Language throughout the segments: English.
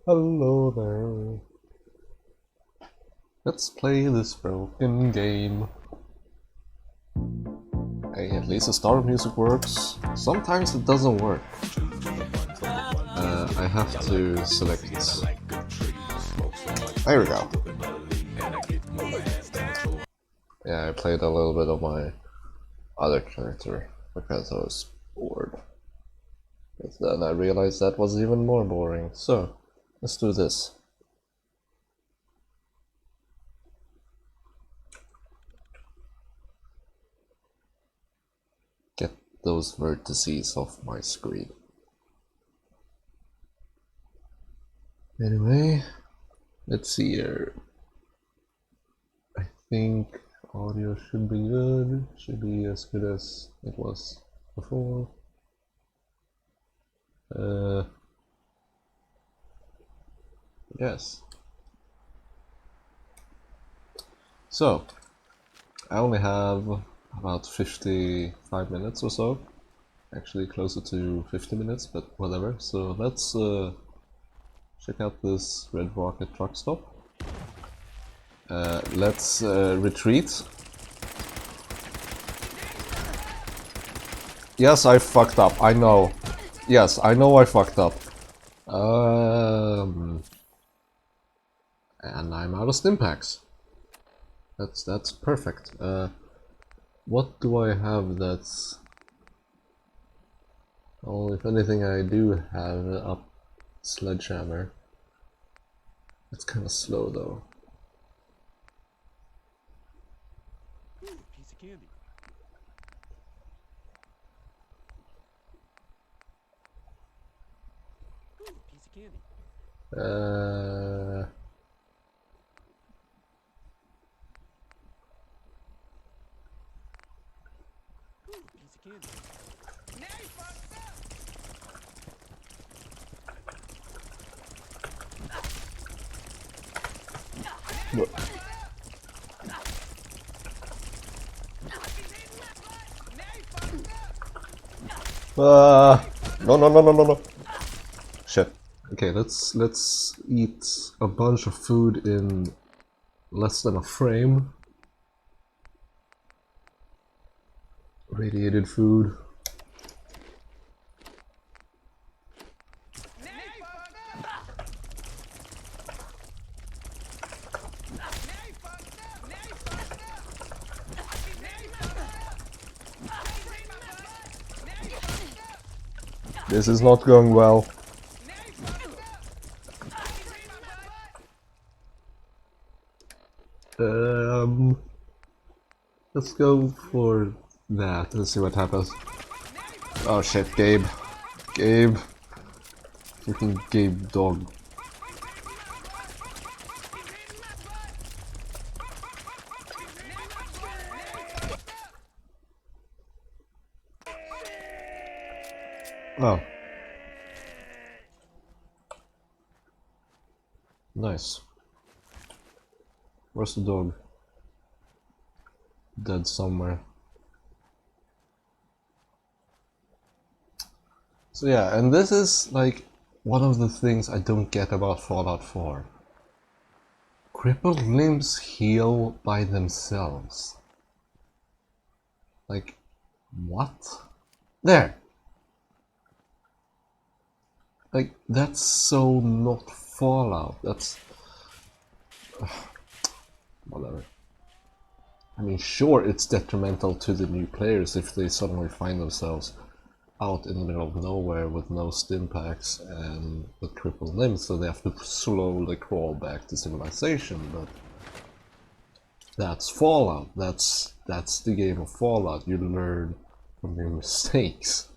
Hello there. Let's play this broken game. Hey, at least the start music works. Sometimes it doesn't work. I have to select. There we go. Yeah, I played a little bit of my other character because I was bored. But then I realized that was even more boring. So, let's do this. Get those vertices off my screen. Anyway, let's see here. I think audio should be good. Should be as good as it was before. Yes. So, I only have about 55 minutes or so. Actually closer to 50 minutes, but whatever. So let's check out this Red Rocket truck stop. Let's retreat. Yes, I fucked up. I know. Yes, I know I fucked up. And I'm out of stim packs. That's perfect. What do I have that's... Oh, if anything I do have up Sledgehammer. It's kind of slow though. Piece of candy. Piece of candy. Piece of candy. What? No. Shit. Okay, let's eat a bunch of food in less than a frame. Radiated food. This is not going well. Let's go for that. Let's see what happens. Oh shit, Gabe. Gabe. Freaking Gabe dog. Oh. Nice. Where's the dog? Dead somewhere. So yeah, and this is like one of the things I don't get about Fallout 4. Crippled limbs heal by themselves. Like, what? There! Like, that's so not Fallout. That's... whatever. I mean, sure, it's detrimental to the new players if they suddenly find themselves out in the middle of nowhere with no stim packs and with crippled limbs, so they have to slowly crawl back to civilization, but that's Fallout. That's the game of Fallout. You learn from your mistakes.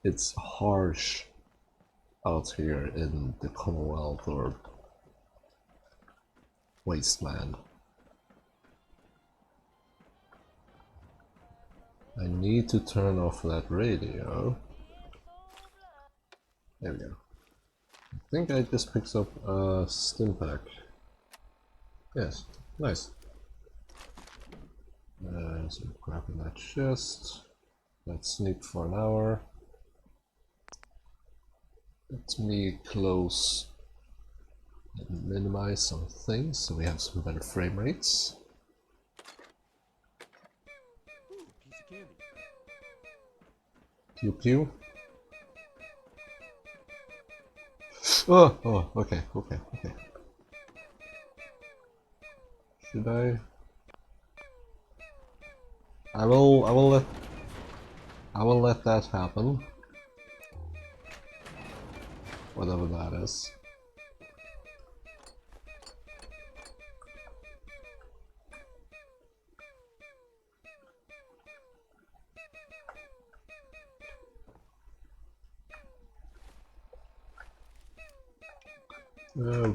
It's harsh out here in the Commonwealth or Wasteland. I need to turn off that radio. There we go. I think I just picked up a stim pack. Yes, nice. So grabbing that chest. Let's sleep for an hour. Let me close Minimize some things so we have some better frame rates. Ooh, piece of candy. Pew pew. Oh, okay. Should I? I will let that happen. Whatever that is.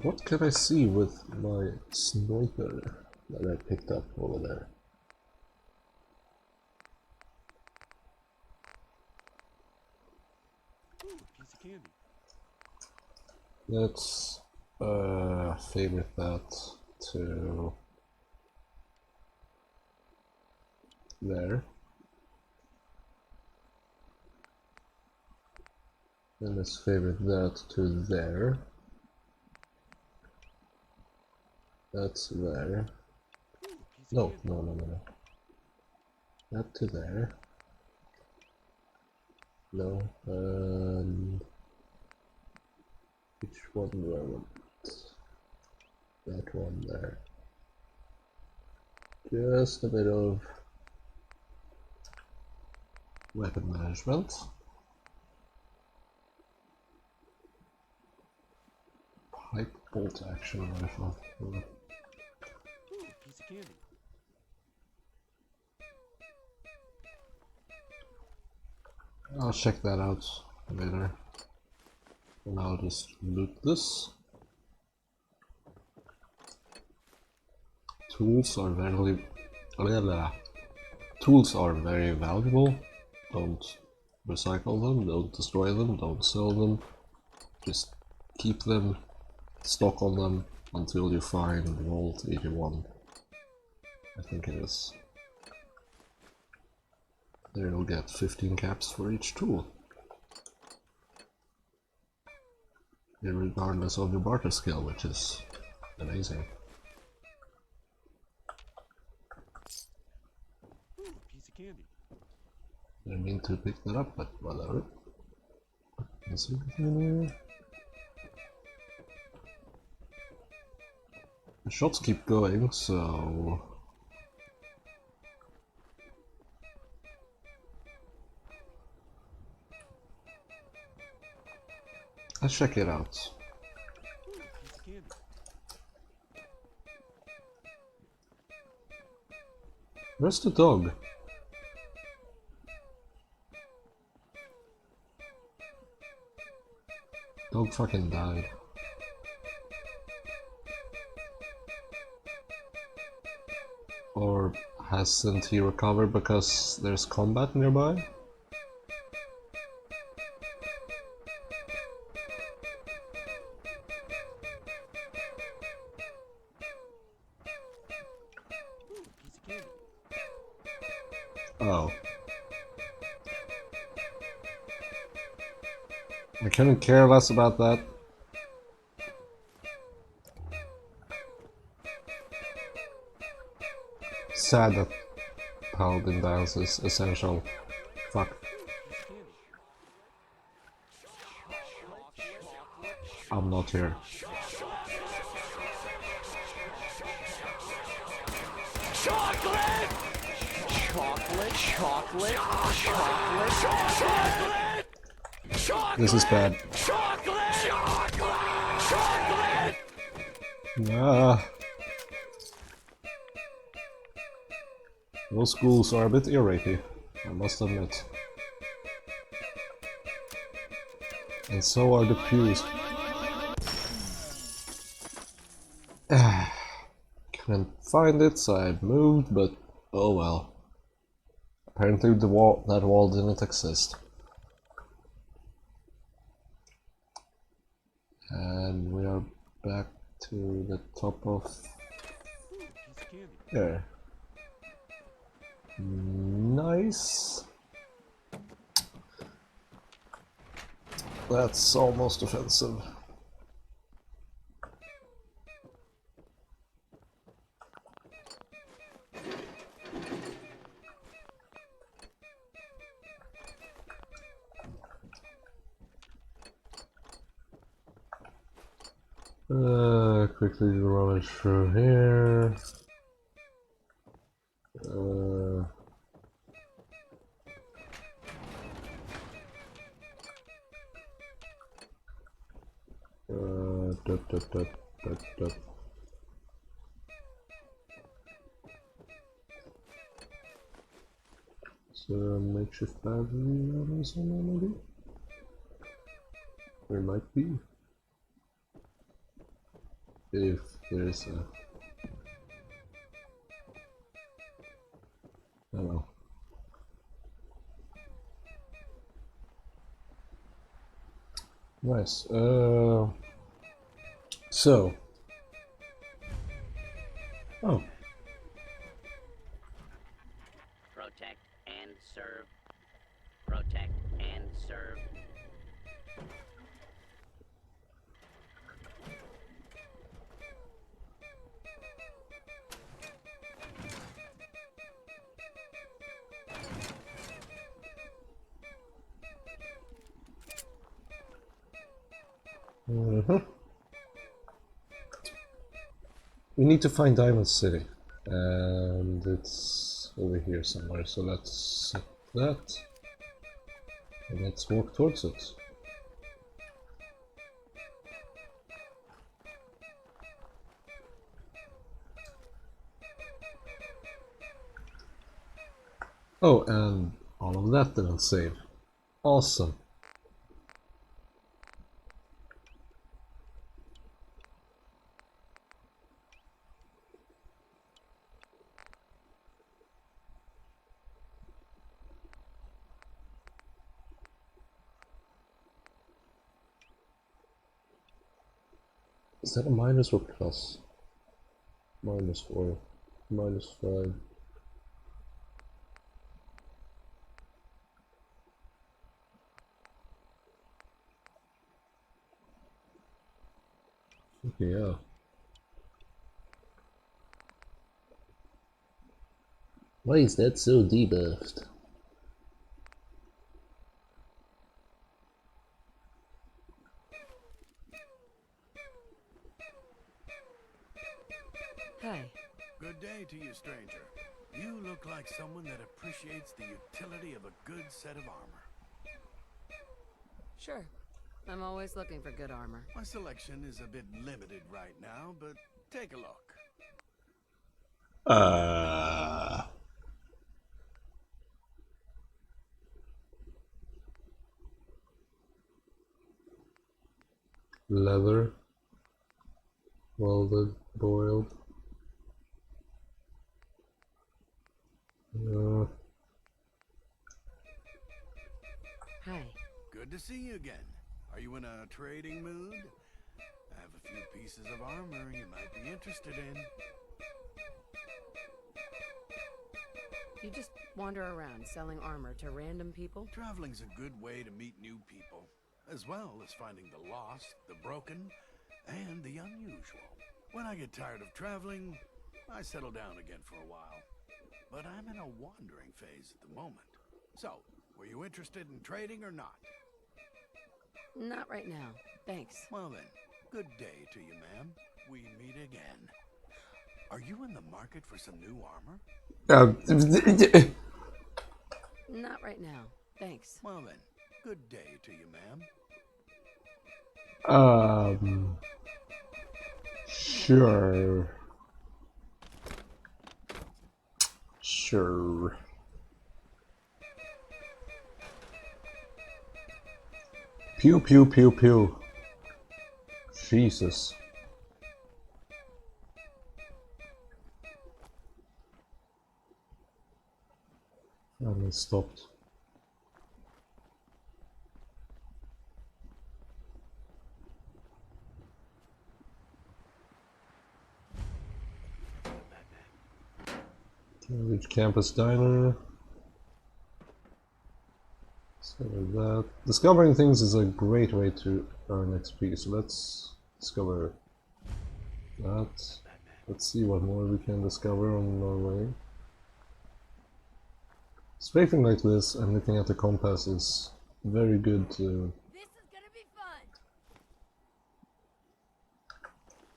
What can I see with my sniper that I picked up over there? Ooh, piece of candy. Let's favorite that to there. Then let's favorite that to there. That's there. Ooh, piece of No. candy. That to there. No. Which one do I want? That one there. Just a bit of weapon management. Pipe bolt action rifle. Ooh, piece of candy. I'll check that out later. And I'll just loot this. Tools are very valuable. Don't recycle them, don't destroy them, don't sell them. Just keep them, stock on them until you find Vault 81. I think it is. There you'll get 15 caps for each tool. Regardless of your barter skill, which is amazing. Ooh, piece of candy. Didn't mean to pick that up, but whatever. Is there anything in here? The shots keep going, so let's check it out. Ooh, piece of candy. Where's the dog? Dog fucking died. Or hasn't he recovered because there's combat nearby? Ooh, piece of candy. Oh. I couldn't care less about that. Sad that Paladin Dance is essential. Fuck. Ooh, piece of candy. I'm not here. Chocolate! Chocolate, chocolate, chocolate, chocolate! Chocolate! This is bad. Chocolate! Chocolate! Ah. Those schools are a bit irritating, I must admit. And so are the pews. Couldn't find it, so I moved, but oh well. Apparently that wall didn't exist. And we are back to the top of Ooh, piece of candy. there. Nice. That's almost offensive. Quickly rummage through here. Dot. So makeshift battery or something maybe? There might be. If there's a... Hello. Nice. So. Oh. Protect and serve. Protect and serve. We need to find Diamond City. And it's over here somewhere. So let's set that. And let's walk towards it. Oh, and all of that didn't save. Awesome. Is that a minus or plus? -4, -5. Okay, yeah. Why is that so debuffed? Hi. Good day to you, stranger. You look like someone that appreciates the utility of a good set of armor. Sure. I'm always looking for good armor. My selection is a bit limited right now, but take a look. Leather. Welded, boiled. Hi. Good to see you again. Are you in a trading mood? I have a few pieces of armor you might be interested in. You just wander around selling armor to random people? Traveling's a good way to meet new people, as well as finding the lost, the broken, and the unusual. When I get tired of traveling, I settle down again for a while. But I'm in a wandering phase at the moment. So, were you interested in trading or not? Not right now. Thanks. Well then, good day to you, ma'am. We meet again. Are you in the market for some new armor? Not right now. Thanks. Well then, good day to you, ma'am. Sure. Sure. Pew pew pew pew. Jesus. And it stopped. Reach Campus Diner. So that discovering things is a great way to earn XP. So let's discover that. Let's see what more we can discover on our way. Strafing like this and looking at the compass is very good to. This is gonna be fun.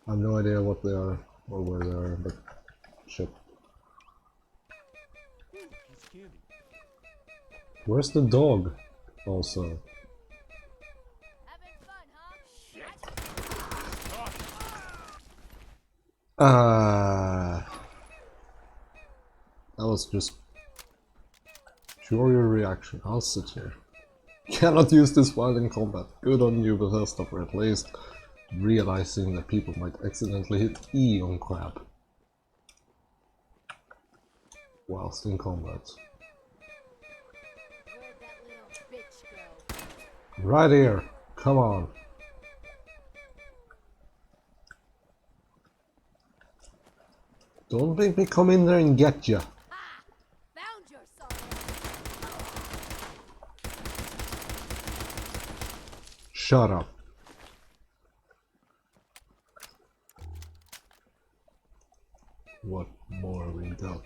I have no idea what they are or where they are, but shit. Piece of candy. Where's the dog? Also. Having fun, huh? That was just pure your reaction. I'll sit here. Cannot use this while in combat. Good on you, Bethesda, for at least realizing that people might accidentally hit E on crab whilst in combat. Where'd that little bitch go? Right here. Come on. Don't make me come in there and get ya. Found your soul. Shut up. What more we got?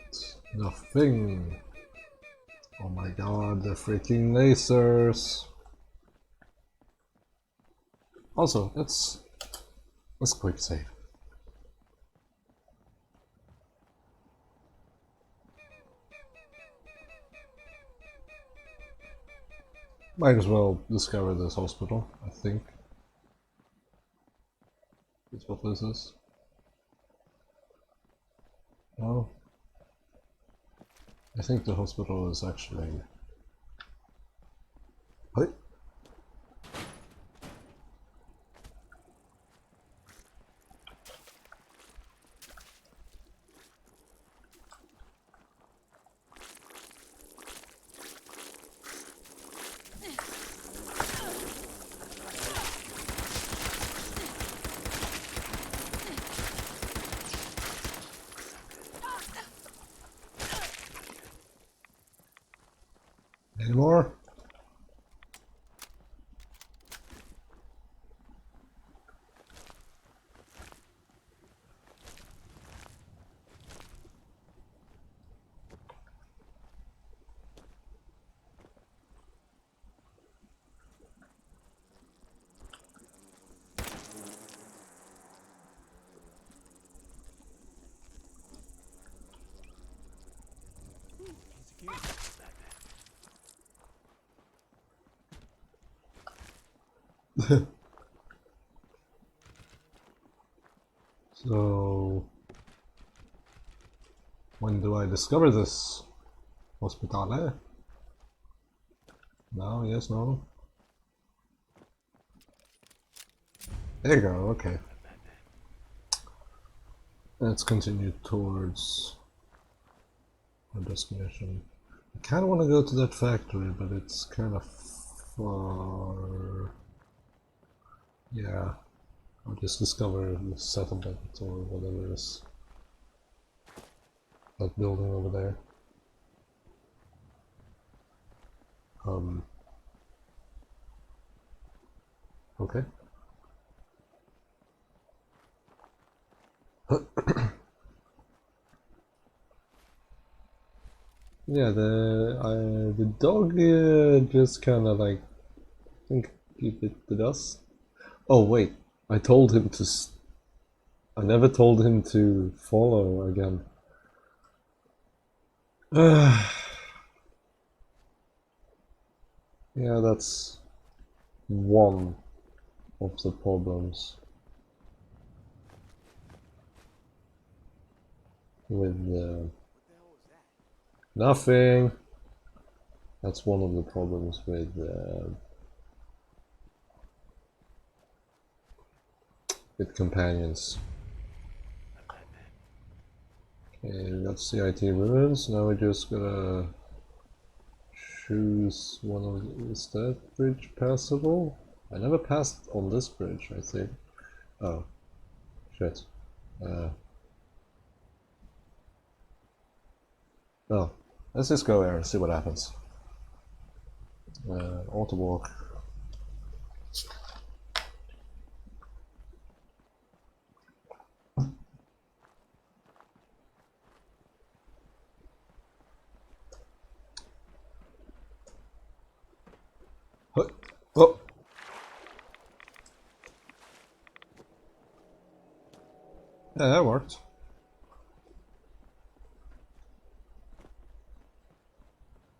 Nothing. Oh my god, the freaking lasers. Also, let's quick save. Might as well discover this hospital, I think. That's what this is. No. I think the hospital is actually... Hey. Any more? Piece of candy. So... when do I discover this hospital? No, yes, no. There you go, okay. Let's continue towards our destination. I kind of want to go to that factory, but it's kind of far. Yeah, I'll just discover the settlement or whatever it is. That building over there. Okay. Yeah, the dog just kind of like, I think he bit the dust. Oh wait, I told him to. I never told him to follow again. Yeah, that's one of the problems with nothing. That's one of the problems with companions. Okay, we got CIT ruins. Now we just gotta choose one of the, is that bridge passable? I never passed on this bridge, I think. Oh, shit. Oh, let's just go there and see what happens. Auto walk. Oh! Yeah, that worked.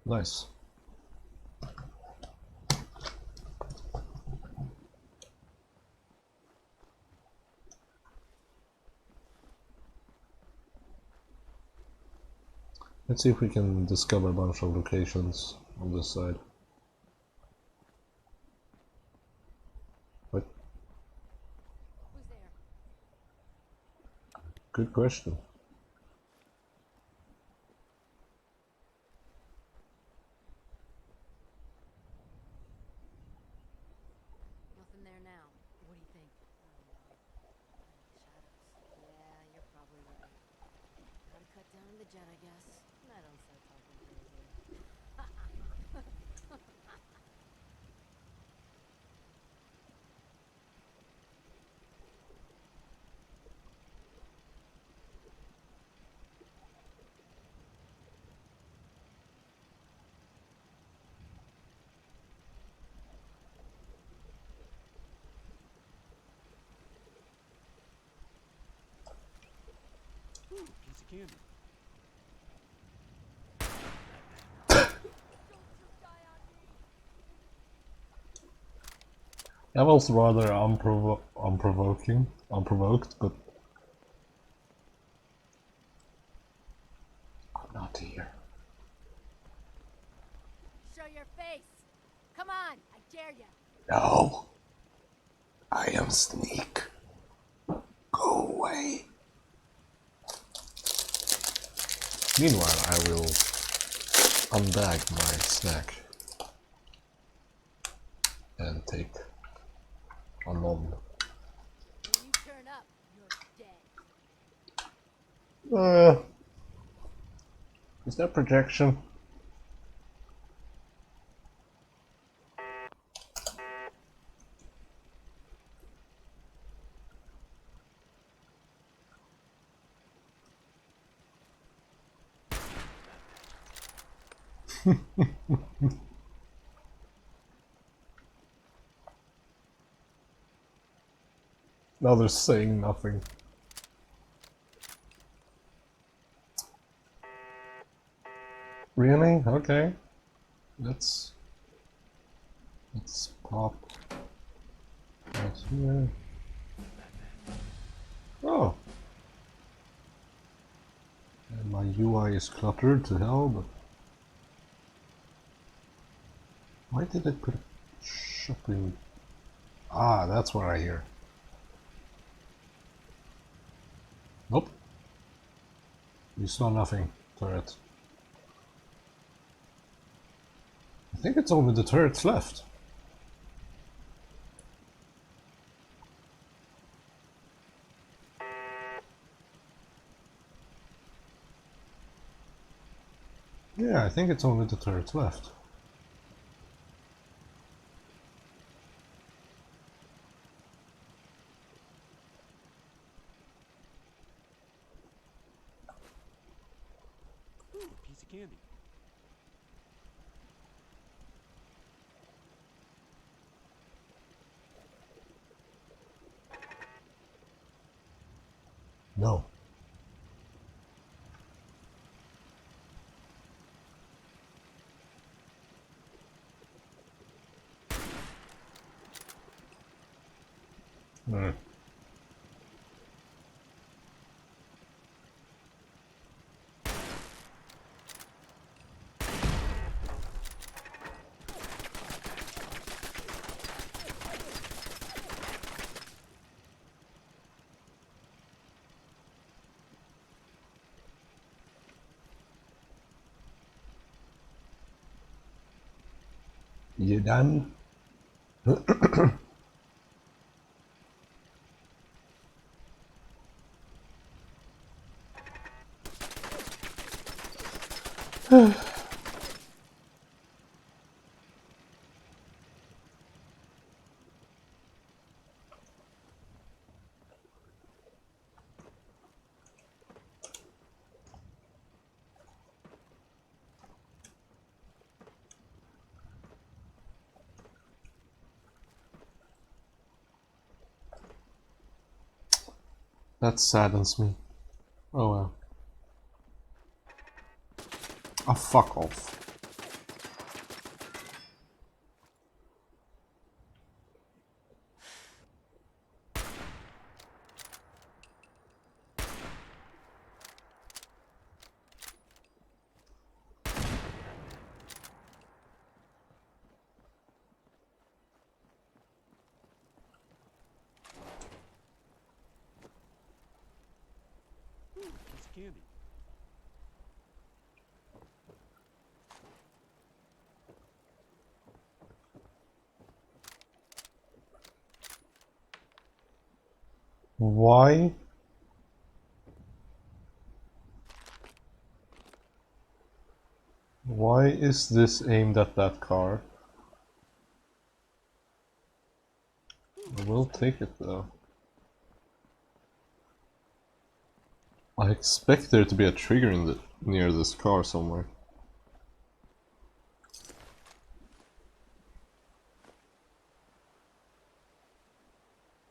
Nice. Let's see if we can discover a bunch of locations on this side. What? Who's there? Good question. Nothing there now. What do you think? Shadows. Yeah, you're probably right. Gotta cut down on the jet, I guess. I don't start talking crazy. Ooh, piece of candy. That was rather unprovoked, but I'm not here. Show your face. Come on, I dare you. No, I am Sneak. Go away. Meanwhile, I will unbag my snack and take a nom. When you turn up, you're dead. Is that projection? Now they're saying nothing. Really? Okay. Let's pop right here. Oh. And my UI is cluttered to hell, but why did it put shopping? Ah, that's what I hear. Nope. You saw nothing, turret. I think it's only the turrets left. Yeah, I think it's only the turrets left. Ooh, piece of candy. No. Hmm. You done? That saddens me. Oh well. Oh, fuck off. Piece of candy. Why? Why is this aimed at that car? I will take it though. I expect there to be a trigger in near this car somewhere.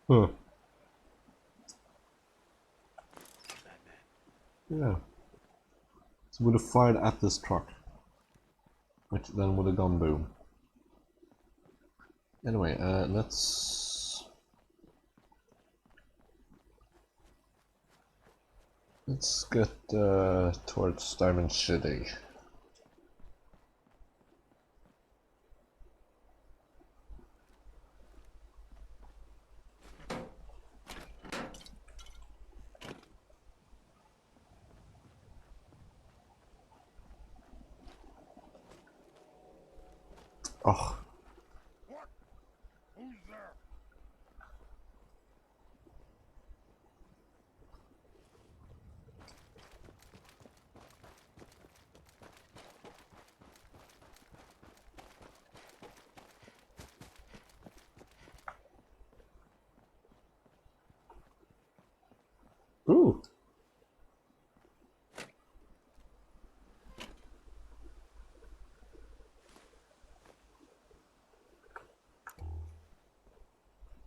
Huh. Yeah. So would have fired at this truck, which then would have gone boom. Anyway, let's get towards Diamond City. Oh. Who's there? Ooh.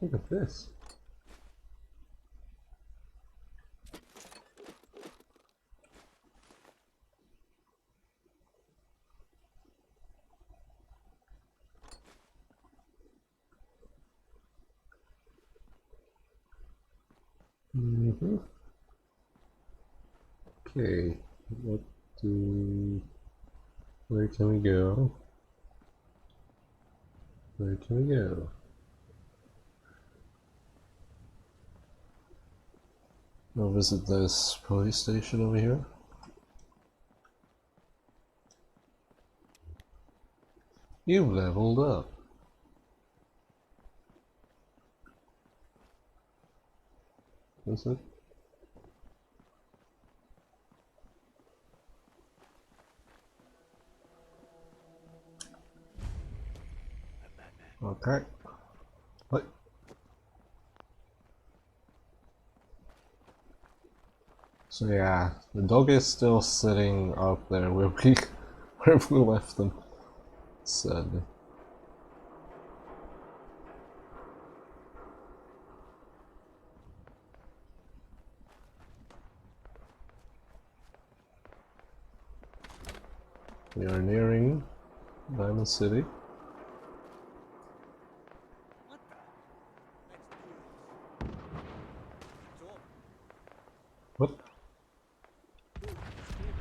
Look at this. Mm-hmm. Okay, where can we go? Where can we go? I'll visit this police station over here. You've leveled up. That's it. Okay. What? So yeah, the dog is still sitting out there where we left him. Sadly. We are nearing Diamond City. What the? Let's do this. It's over. What? Piece of candy.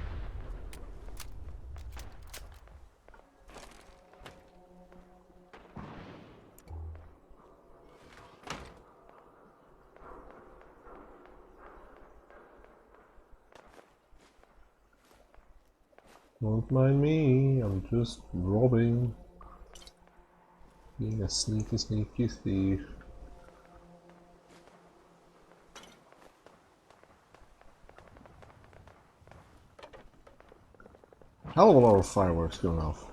Don't mind me, I'm just robbing. Being a sneaky, sneaky thief. Hell of a lot of fireworks going off.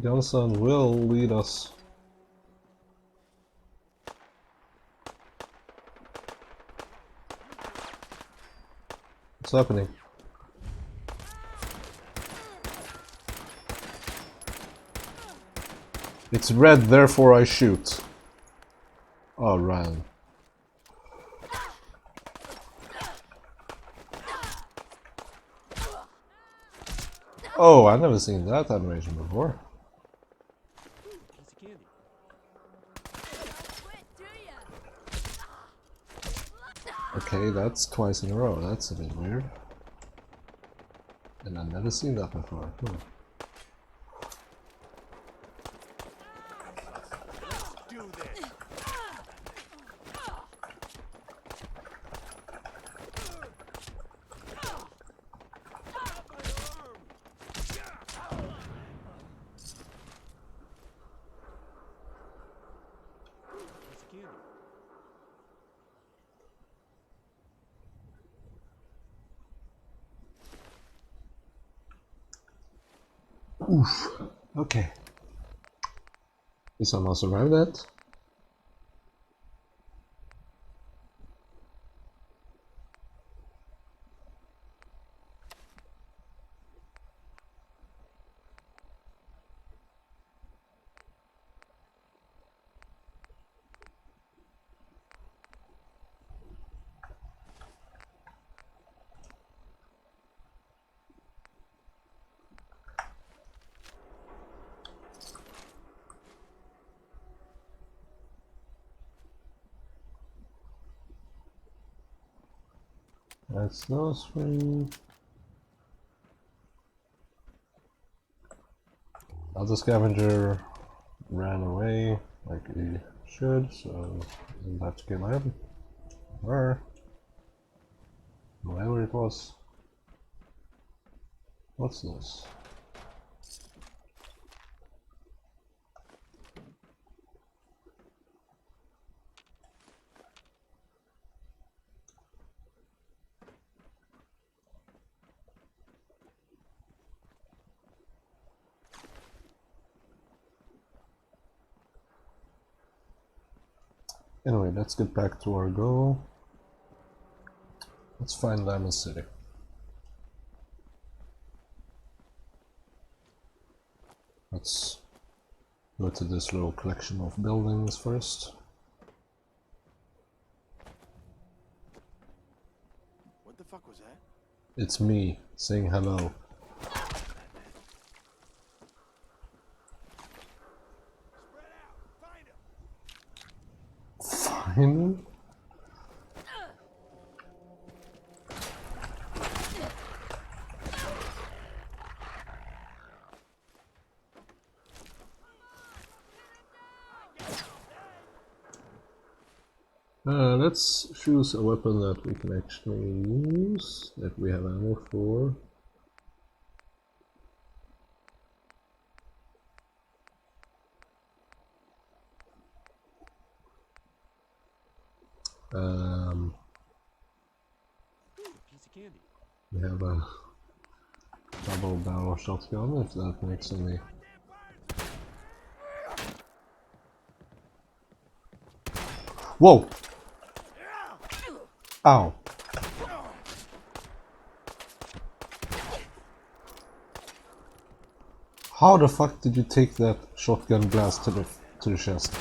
Johnson will lead us. What's happening? It's red, therefore I shoot. Oh, ran. Oh, I've never seen that animation before. Piece of candy. Quit, do ya? Okay, that's twice in a row. That's a bit weird. And I've never seen that before. Do this. Piece of candy. Oof. Okay. Is almost arrived at? That's those three. Other scavenger ran away like he should, so we'll have to kill him. Or whatever it was. What's this? Anyway, let's get back to our goal. Let's find Diamond City. Let's go to this little collection of buildings first. What the fuck was that? It's me saying hello. Find him? Let's choose a weapon that we can actually use, that we have ammo for. Piece of candy. We have a double barrel shotgun, if that makes any. Whoa! Ow! How the fuck did you take that shotgun blast to the chest?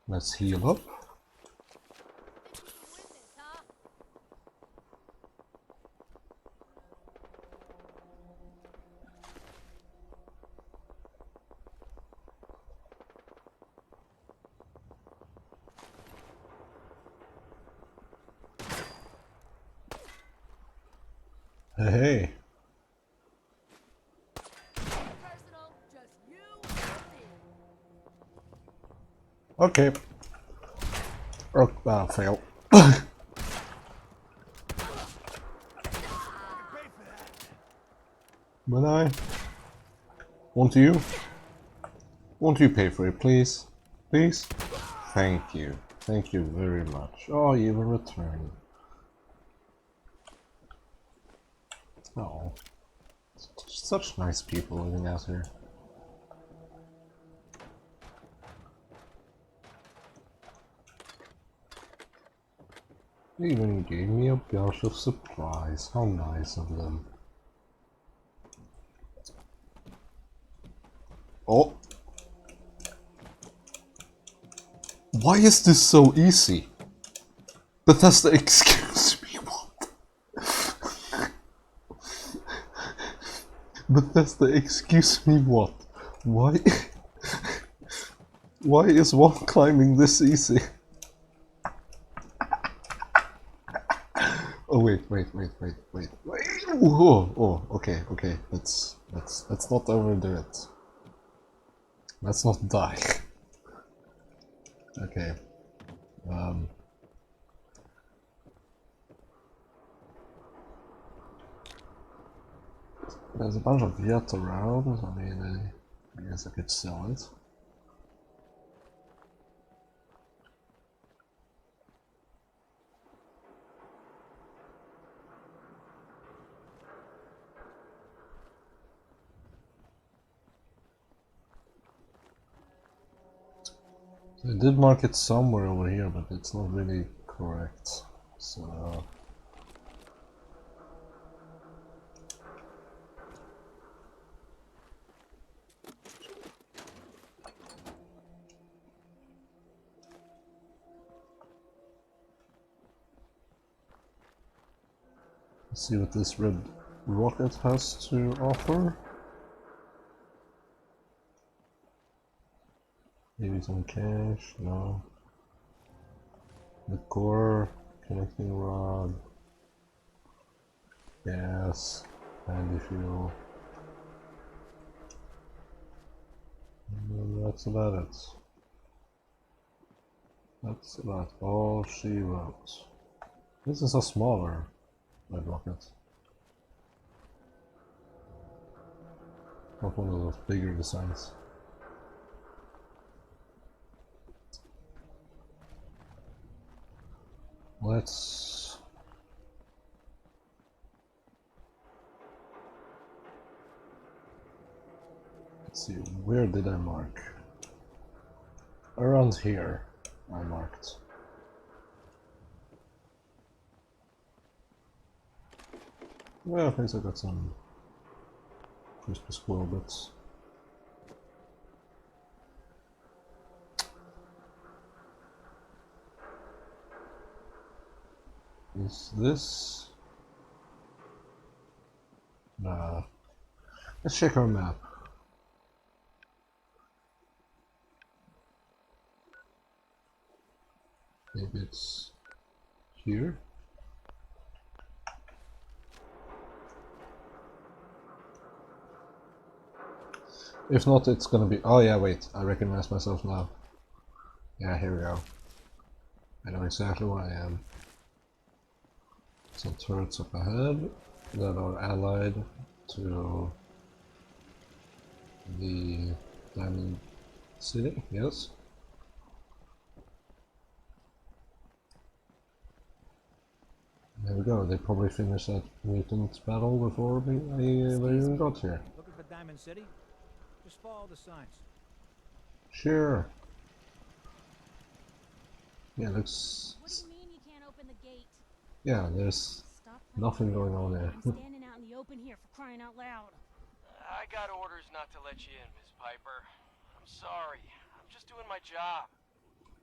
Let's heal up. Hey. Personal, just you and me. Okay. Oh, fail. But I won't you pay for it, please? Please? Thank you. Thank you very much. Oh, you even returned. Oh. Such nice people living out here. They even gave me a bunch of supplies. How nice of them. Oh! Why is this so easy? Bethesda, excuse me, what? Bethesda, excuse me, what? Why? Why is wall climbing this easy? Oh wait. Oh, okay. Let's not overdo it. Let's not die. Okay. There's a bunch of yacht around. I mean, I guess I could sell it. I did mark it somewhere over here, but it's not really correct. So let's see what this red rocket has to offer. Maybe some cash, no. The core, connecting rod, gas, handy fuel. And that's about it. That's about all she wrote. This is a smaller red rocket. Not one of those bigger designs. Let's see, where did I mark? Around here I marked. Well, at least I got some crispy squirrel bits. Is this? Nah. Let's check our map. Maybe it's here. If not, it's gonna be. Oh yeah, wait. I recognize myself now. Yeah, here we go. I know exactly where I am. Some turrets up ahead that are allied to the Diamond City, yes. There we go, they probably finished that mutant battle before they even got here. Looking for Diamond City? Just follow the signs. Sure. Yeah, looks... What do you mean you can't open the gate? Yeah, there's Stop playing nothing going on there. I'm standing out in the open here for crying out loud. I got orders not to let you in, Miss Piper. I'm sorry. I'm just doing my job.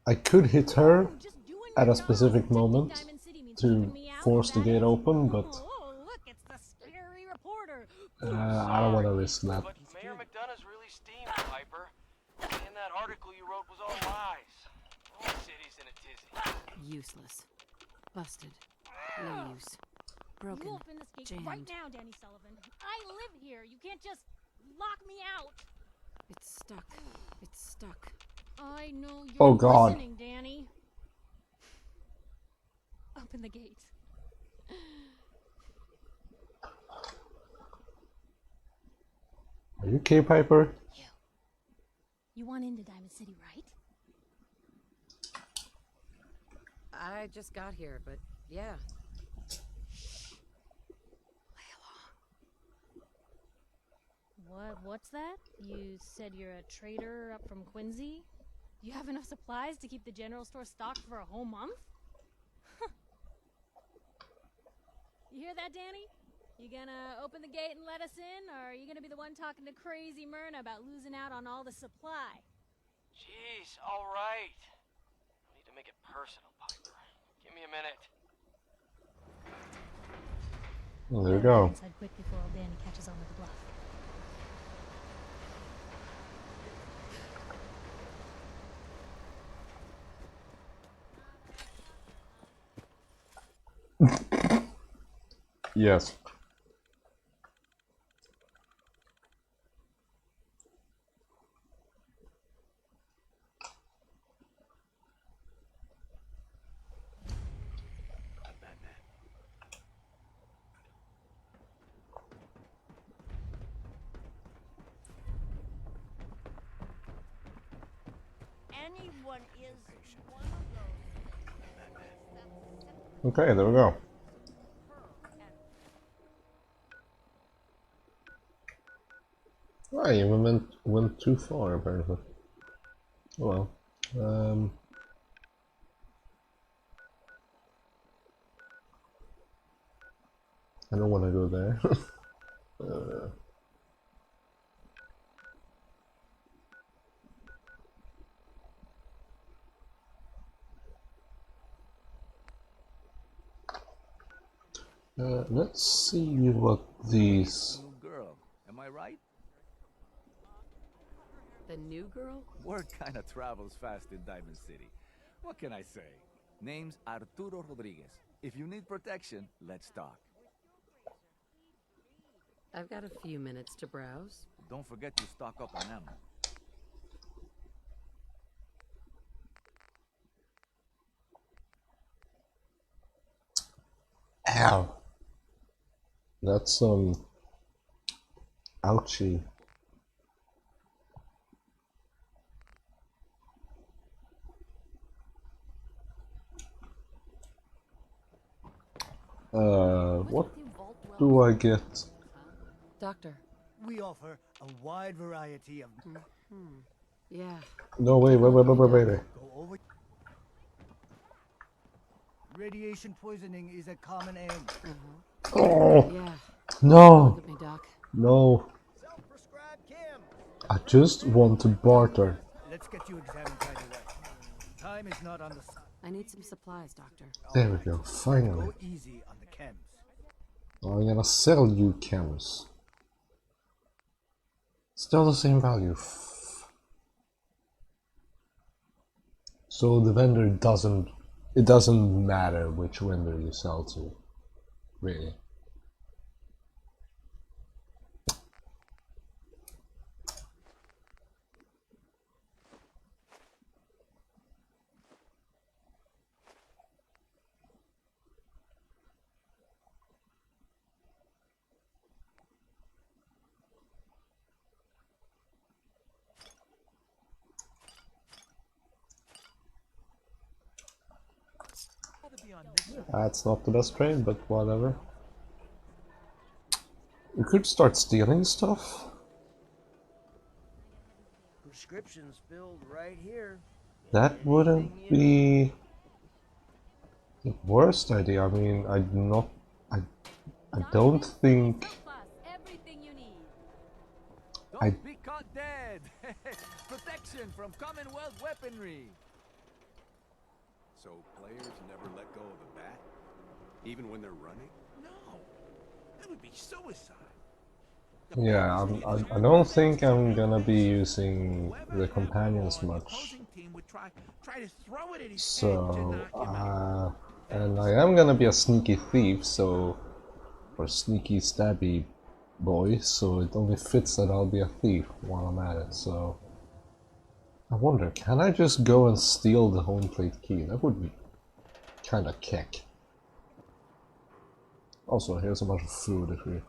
I could hit her Just doing at your a job. specific Protecting moment Diamond City means to keeping me out, force the that gate is? open, but Oh, look, it's the scary reporter. I don't want to risk that. But Mayor McDonough's really steamed, Piper. And that article you wrote was all lies. The whole city's in a tizzy. Useless. Busted. No use. Broken. You open this gate right Jammed. now, Danny Sullivan. I live here. You can't just lock me out. It's stuck. It's stuck. I know you're Oh, God. listening, Danny. Open the gate. Are you okay, Piper? You want into Diamond City, right? I just got here, but yeah. What's that? You said you're a trader up from Quincy? You have enough supplies to keep the general store stocked for a whole month? You hear that, Danny? You gonna open the gate and let us in, or are you gonna be the one talking to crazy Myrna about losing out on all the supply? Jeez, all right. No need to make it personal, Piper. Give me a minute. Well, there we go. Inside quick before old Danny catches on with the bluff. Yes. Anyone is one of those. Okay, there we go. I even went too far apparently. Oh well. I don't want to go there. Let's see what these. New girl, am I right? The new girl? Word kinda travels fast in Diamond City. What can I say? Name's Arturo Rodriguez. If you need protection, let's talk. I've got a few minutes to browse. Don't forget to stock up on ammo. Ow. That's ouchie. What do I get? Doctor. We offer a wide variety of... Yeah. No, wait. Go over... Radiation poisoning is a common ailment. Oh Yeah. no, Look at me, Doc. no! Self-prescribed Kim. I just want to barter. Let's get you examined right away. Time is not on the side. I need some supplies, Doctor. There we go. Finally. Go easy on the chems. I'm gonna sell you chems. Still the same value. So the vendor doesn't. It doesn't matter which vendor you sell to, really. That's not the best trade, but whatever. We could start stealing stuff. Prescriptions filled right here. That wouldn't be the worst idea. I mean, I don't think Everything you need. Don't be caught dead! Protection from Commonwealth weaponry! So players never let go of the bat? Even when they're running? No, that would be suicide. Yeah, I don't think I'm gonna be using the companions much. So, and I am gonna be a sneaky thief, so, or sneaky stabby boy, so it only fits that I'll be a thief while I'm at it, so. I wonder, can I just go and steal the home plate key? That would be kinda kick. Also, here's a bunch of food if we...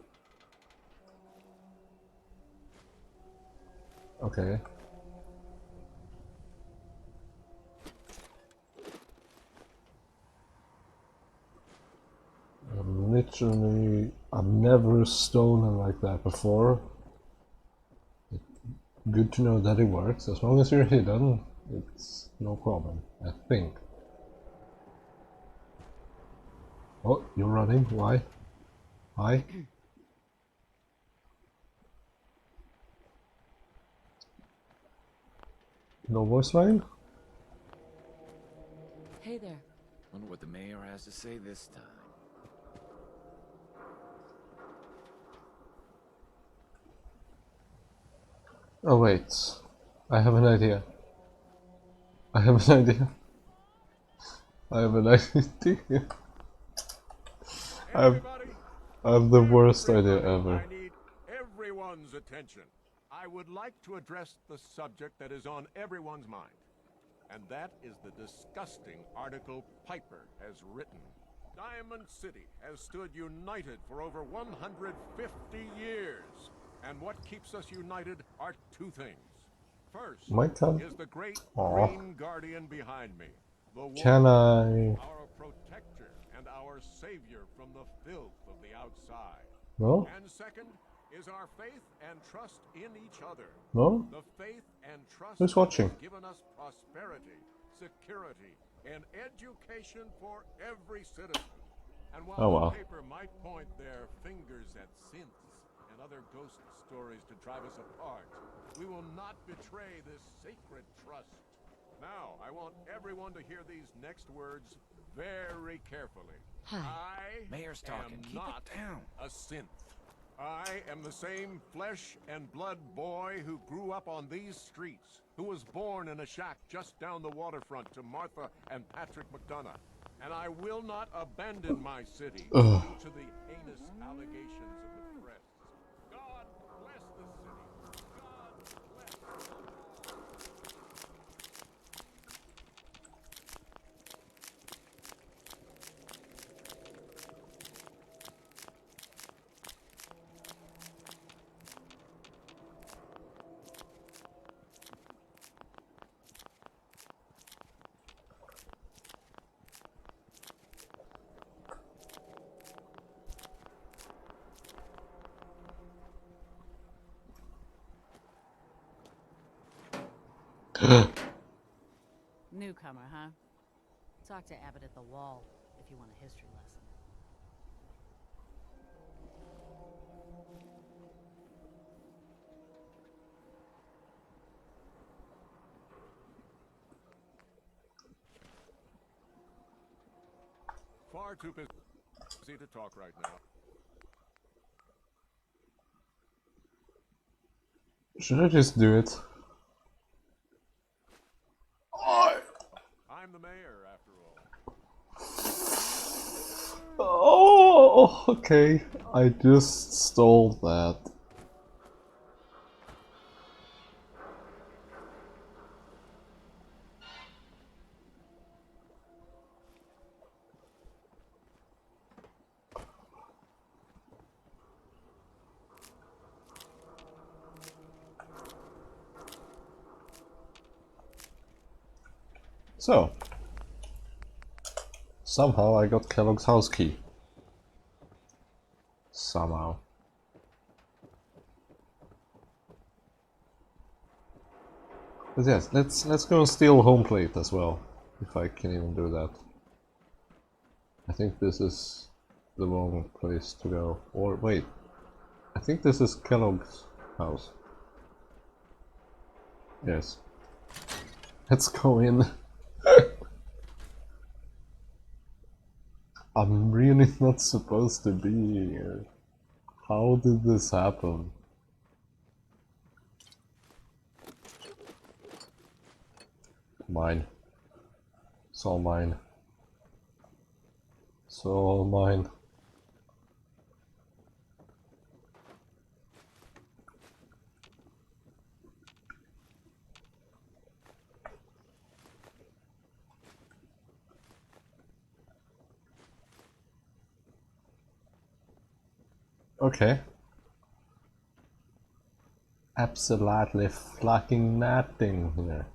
Okay. Literally, I've never stolen like that before. Good to know that it works. As long as you're hidden, it's no problem, I think. Oh, you're running. Why? Hi. No voice line? Hey there. Wonder what the mayor has to say this time. Oh wait, I have an idea. I have an idea. I have an idea. I have the worst idea ever. I need everyone's attention. I would like to address the subject that is on everyone's mind. And that is the disgusting article Piper has written. Diamond City has stood united for over 150 years. And what keeps us united are two things. First My turn. is the great Aw. green guardian behind me. The wolf, Can I? our protector and our savior from the filth of the outside. No? And second is our faith and trust in each other. No? The faith and trust Who's that watching? has given us prosperity, security, and education for every citizen. And while Oh, wow. the paper might point their fingers at synths and other ghost stories to drive us apart, we will not betray this sacred trust. Now, I want everyone to hear these next words very carefully. I Mayor's talking. am Keep not it down. a synth. I am the same flesh and blood boy who grew up on these streets, who was born in a shack just down the waterfront to Martha and Patrick McDonough. And I will not abandon my city due to the heinous allegations of the press. God bless the city. God bless. Newcomer, huh? Talk to Abbott at the wall if you want a history lesson. Far too busy to talk right now. Should I just do it? I'm the mayor, after all. Oh, okay. I just stole that. So, somehow I got Kellogg's house key. Somehow. But yes, let's go and steal home plate as well, if I can even do that. I think this is the wrong place to go. Or wait, I think this is Kellogg's house. Yes. Let's go in. I'm really not supposed to be here. How did this happen? Mine. It's all mine. It's all mine. Okay. Absolutely fucking nothing here.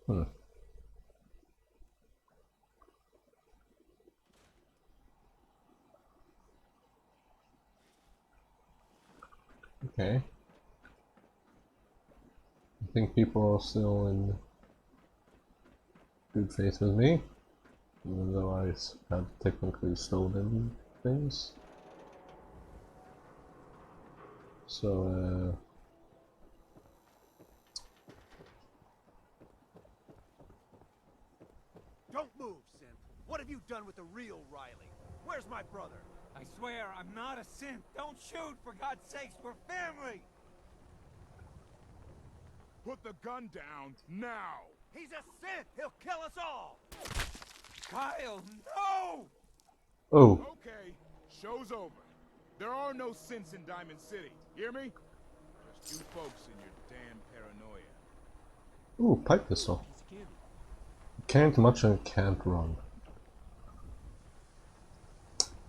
Hmm. Okay. I think people are still in good faith with me, even though I have technically stolen things. So, Don't move, Synth. What have you done with the real Riley? Where's my brother? I swear I'm not a synth. Don't shoot, for God's sakes, we're family! Put the gun down, now! He's a synth! He'll kill us all! Kyle, no! oh, Okay, show's over. There are no synths in Diamond City, hear me? Just you folks in your damn paranoia. ooh, pipe pistol. Piece of candy. Can't much and can't run.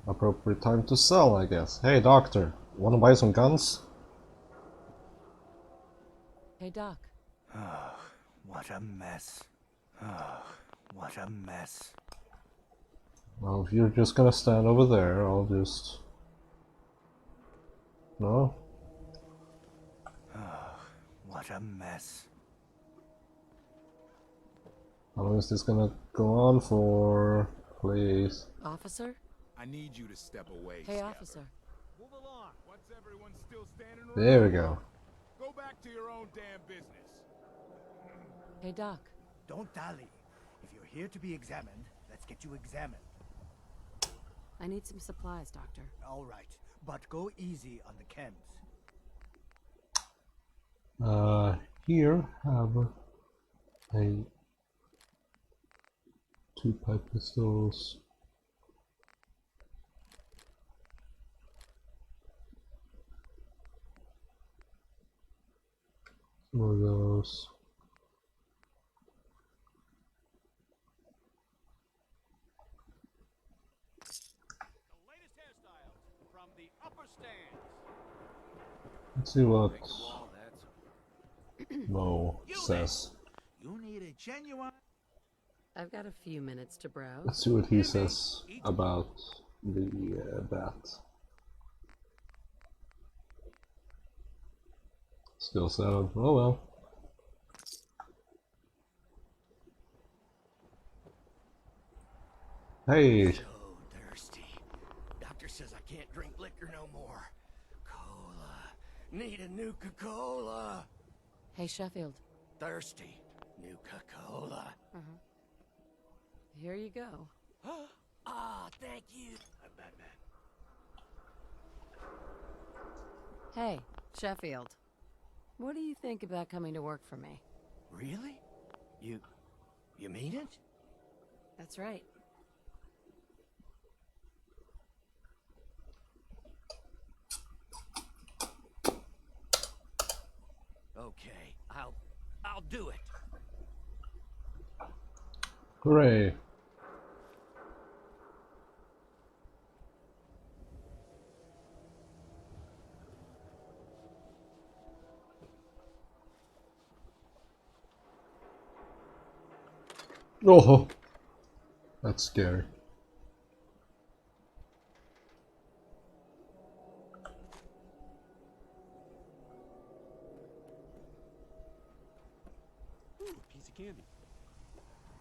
Appropriate time to sell, I guess. Hey, doctor, wanna buy some guns? Hey, Doc. Oh, what a mess. Oh, what a mess. Well, if you're just gonna stand over there, I'll just... No? Oh, what a mess. How long is this gonna go on for? Please. Officer? I need you to step away, Hey, Scabber. officer. Move along. What's everyone still standing around? There we go. Go back to your own damn business. Hey, Doc. Don't dally. If you're here to be examined, let's get you examined. I need some supplies, Doctor. All right, but go easy on the chems. Here have a 2 pipe pistols. Some of those. The latest hairstyles from the upper stands. Let's see what Well, that's Mo says. You need a genuine... I've got a few minutes to browse. Let's see what he says about the bat. Still settled. Oh well. Hey. so thirsty. Doctor says I can't drink liquor no more. Cola. Need a Nuka-Cola. Hey, Sheffield. Thirsty. Nuka-Cola. Here you go. Ah, thank you. I'm Batman. Hey, Sheffield. What do you think about coming to work for me? Really? You mean it? That's right. Okay, I'll do it. Hooray. Oh, that's scary. Ooh, a piece of candy.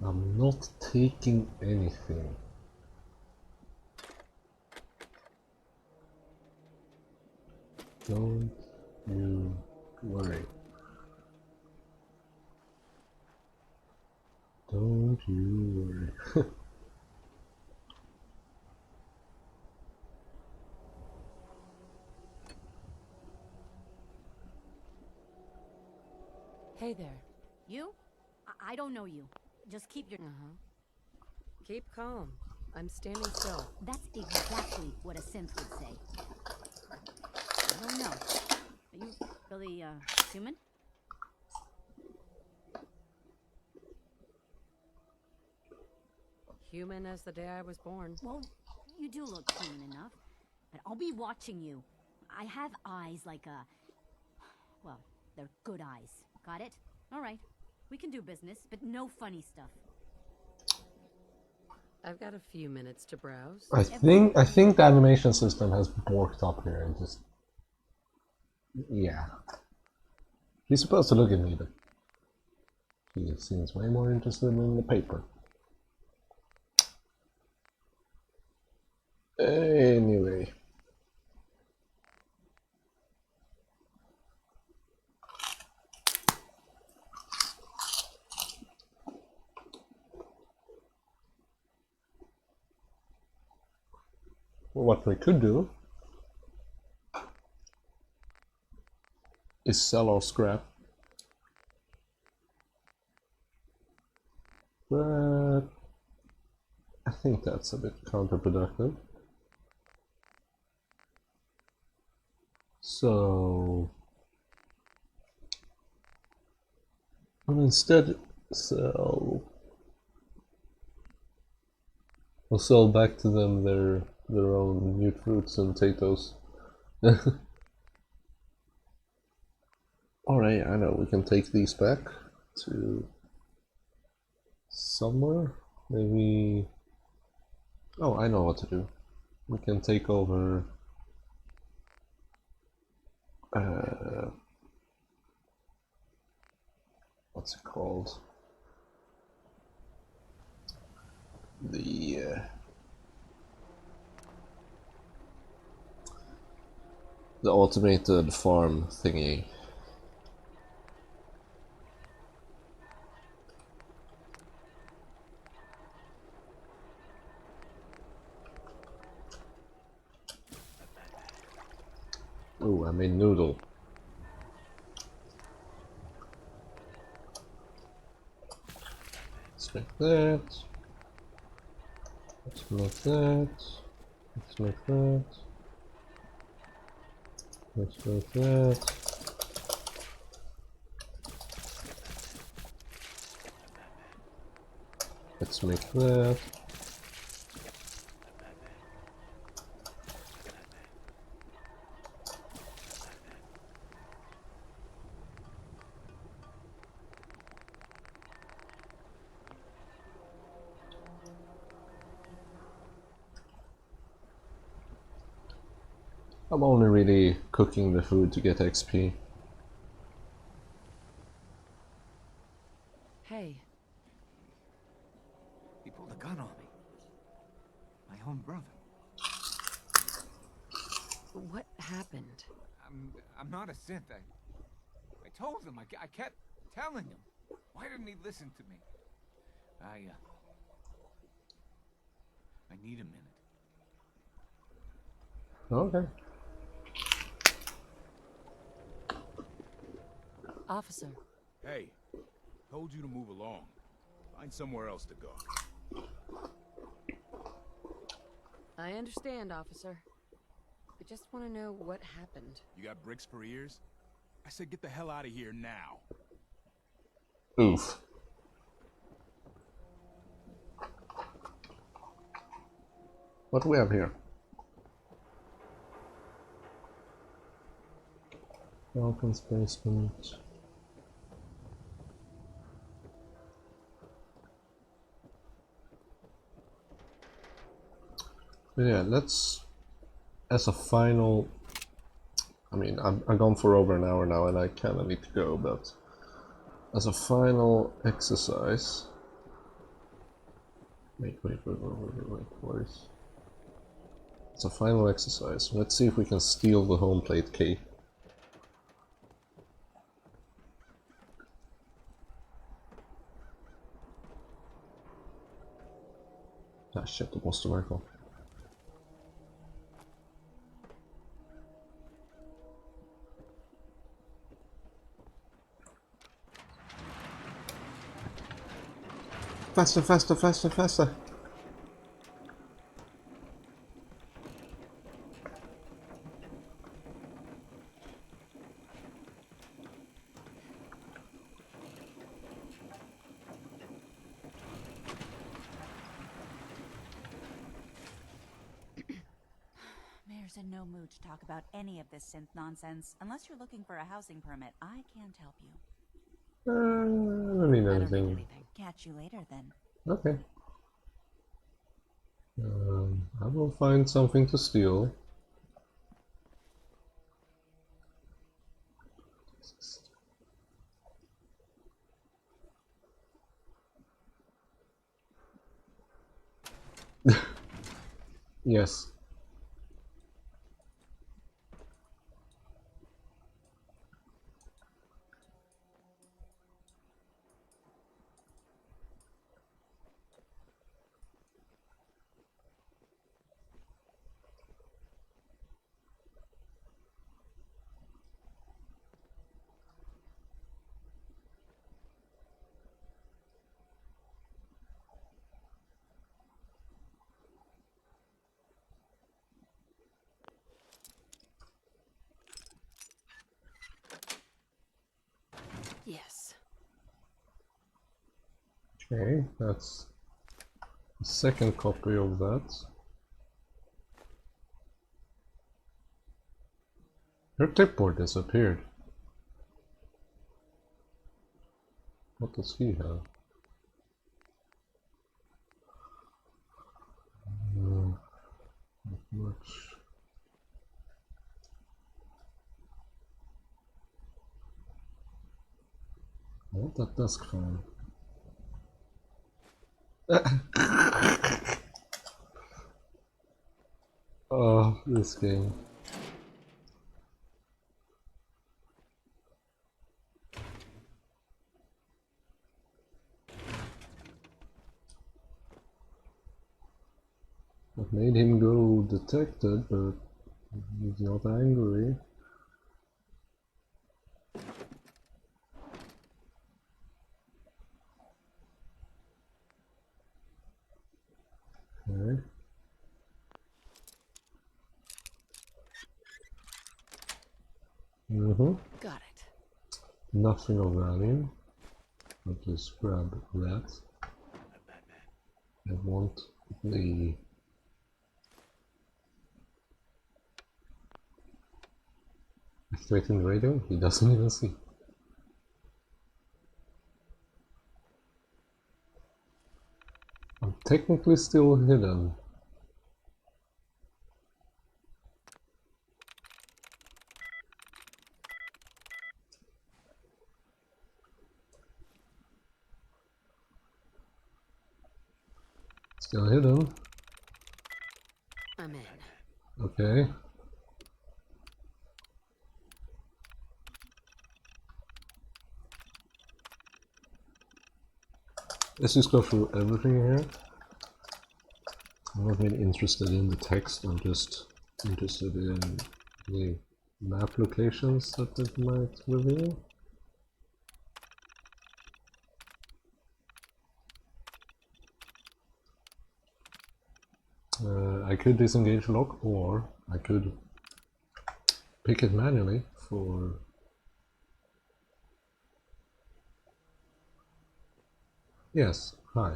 I'm not taking anything. Don't you worry. Don't you worry. Hey there. You? I don't know you. Just keep your... Keep calm. I'm standing still. That's exactly what a synth would say. I don't know. Are you really, human? Human as the day I was born. Well, you do look human enough. But I'll be watching you. I have eyes like a... Well, they're good eyes. Got it? All right. We can do business, but no funny stuff. I've got a few minutes to browse. I think the animation system has worked up here and just... Yeah. He's supposed to look at me, but he seems way more interested in the paper. what we could do is sell our scrap. But I think that's a bit counterproductive. So I'll instead we'll sell back to them their own mute fruits and potatoes. Alright, I know, we can take these back to somewhere. Maybe... Oh, I know what to do. We can take over... what's it called? The automated farm thingy. Ooh, I made noodle. Let's make that. Let's make that. Let's make that. Let's make that. Let's make that. I'm only really cooking the food to get XP. Hey. He pulled a gun on me. My own brother. What happened? I'm not a synth. I told him. I kept telling him. Why didn't he listen to me? I need a minute. Okay. Officer. Hey, told you to move along. Find somewhere else to go. I understand, officer. I just want to know what happened. You got bricks for ears? I said get the hell out of here now. Oof. What do we have here? Falcon's basement. But yeah, let's, as a final, I mean, I've gone for over an hour now and I kinda need to go, but as a final exercise, wait, where is, it's a final exercise, let's see if we can steal the home plate key. Ah shit, det måste verkligen. Faster, faster, faster, faster. Mayor's in no mood to talk about any of this synth nonsense. Unless you're looking for a housing permit, I can't help you. I don't need anything. Catch you later then. Okay. I will find something to steal. Yes. Yes. Okay, that's the second copy of that. Her clipboard disappeared. What does he have? Not much. I want that desk phone. Oh, this game. I've made him go detected, but he's not angry. Okay. Got it. Nothing of value. I'll just grab that. I want the activating radio. He doesn't even see. I'm technically still hidden. Still hidden. I'm in. Okay. Let's just go through everything here. I'm not really interested in the text, I'm just interested in the map locations that it might reveal. I could disengage lock, or I could pick it manually for... Yes, hi.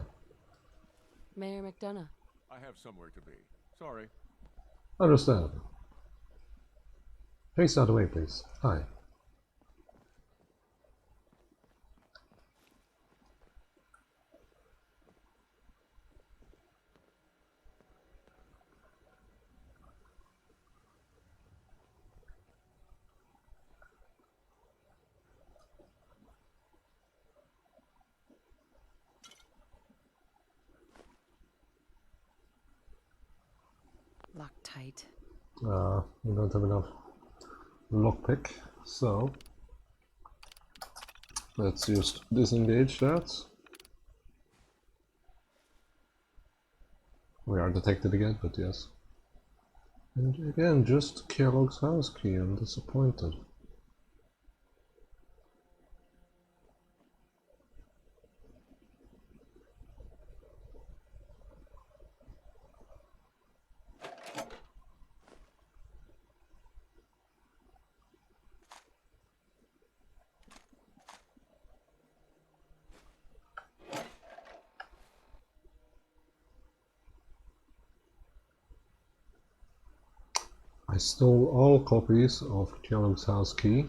Mayor McDonough. I have somewhere to be. Sorry. Understandable. Face out of the way, please. Hi. Locked tight. We don't have enough lockpick, so let's just disengage that. We are detected again, but yes. And again, just Kellogg's house key. I'm disappointed. I stole all copies of Kellogg's house key.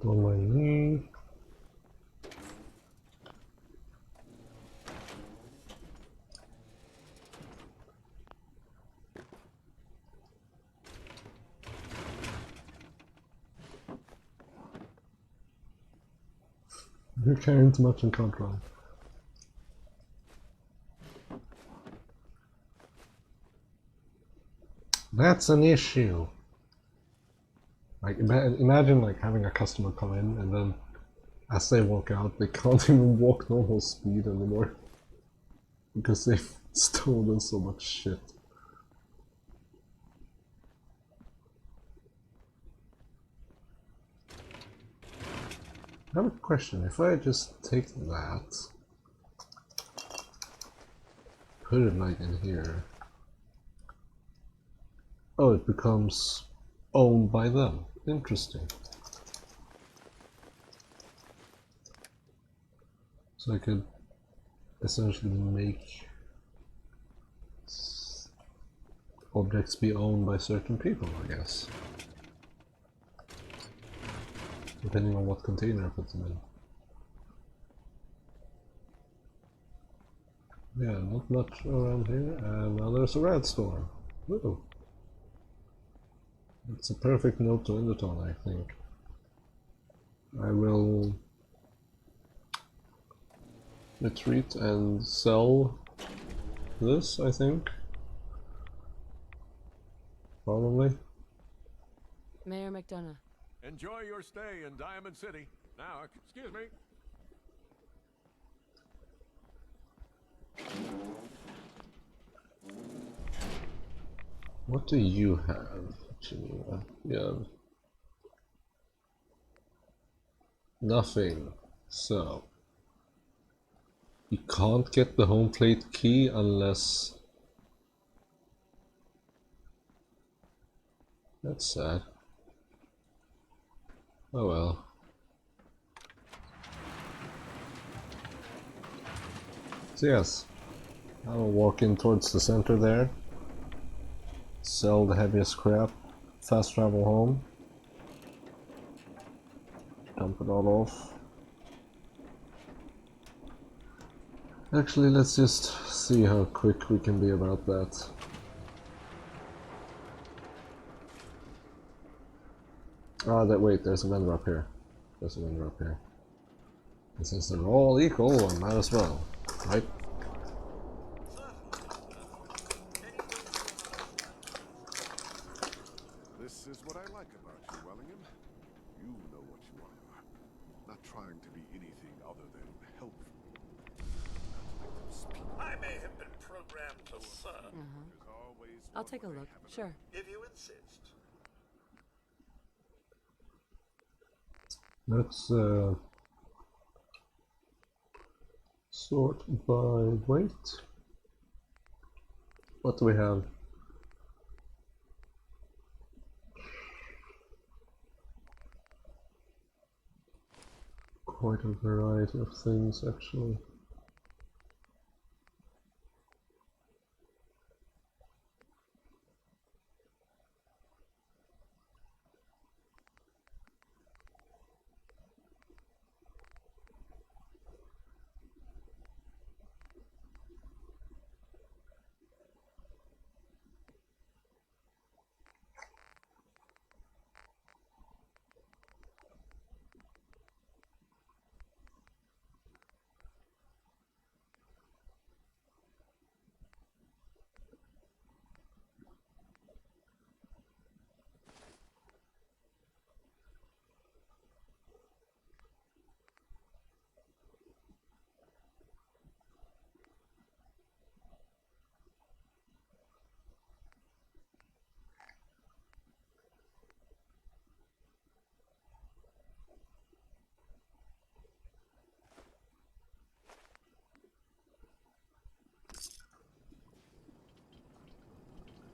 On my knee. You're carrying too much in control. That's an issue. Like, imagine like having a customer come in and then as they walk out, they can't even walk normal speed anymore because they've Stolen so much shit. I have a question. If I just take that, put it like in here, oh, it becomes owned by them. Interesting. So I could essentially make objects be owned by certain people, I guess. Depending on what container I put them in. Yeah, not much around here, and now there's a red storm. Woo! It's a perfect note to end it on, I think. I will retreat and sell this, I think. Probably. Mayor McDonough. Enjoy your stay in Diamond City. Now, excuse me. What do you have, Geneva? You have nothing. So you can't get the home plate key unless... That's sad. Oh well. So yes, I will walk in towards the center there, sell the heaviest crap, fast travel home, dump it all off. Actually, let's just see how quick we can be about that. Ah, wait, there's a vendor up here. There's a vendor up here. And since they're all equal, I might as well, right? This is what I like about you, Wellingham. You know what you are. Not trying to be anything other than helpful. I may have been programmed to serve. I'll take a look, sure. If you insist. Let's sort by weight. What do we have? Quite a variety of things, actually.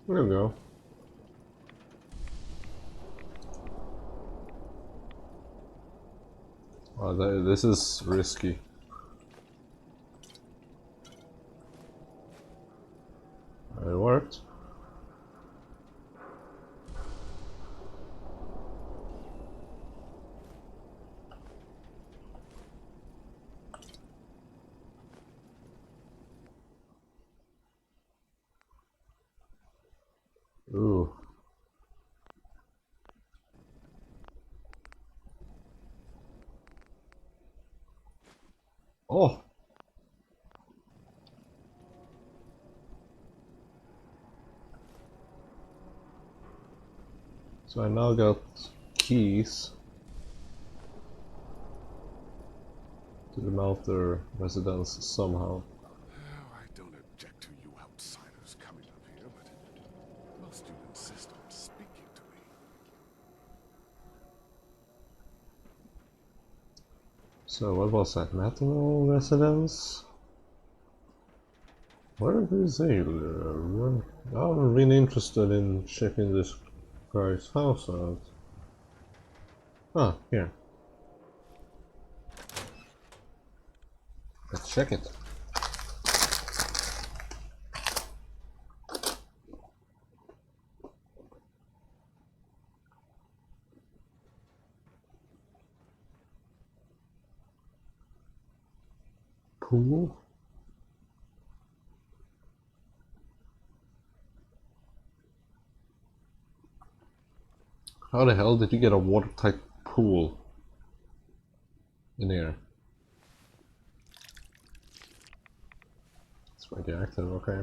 There we go. Oh, this is risky. It worked. Ooh. Oh. So I now got keys to the Malther residence somehow. I don't object to you So what was that? Matinal residence? Where is he? I'm really interested in checking this guy's house out. Ah, here. Let's check it. Pool? How the hell did you get a watertight pool in here? It's radioactive, okay.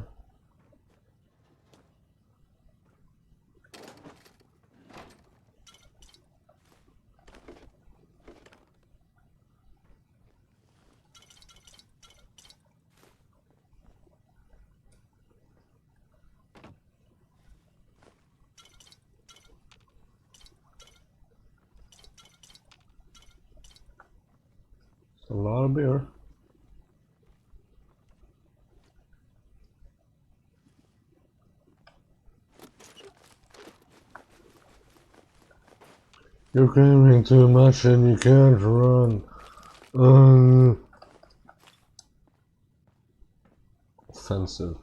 It's a lot of beer. You're craving too much and you can't run. Offensive.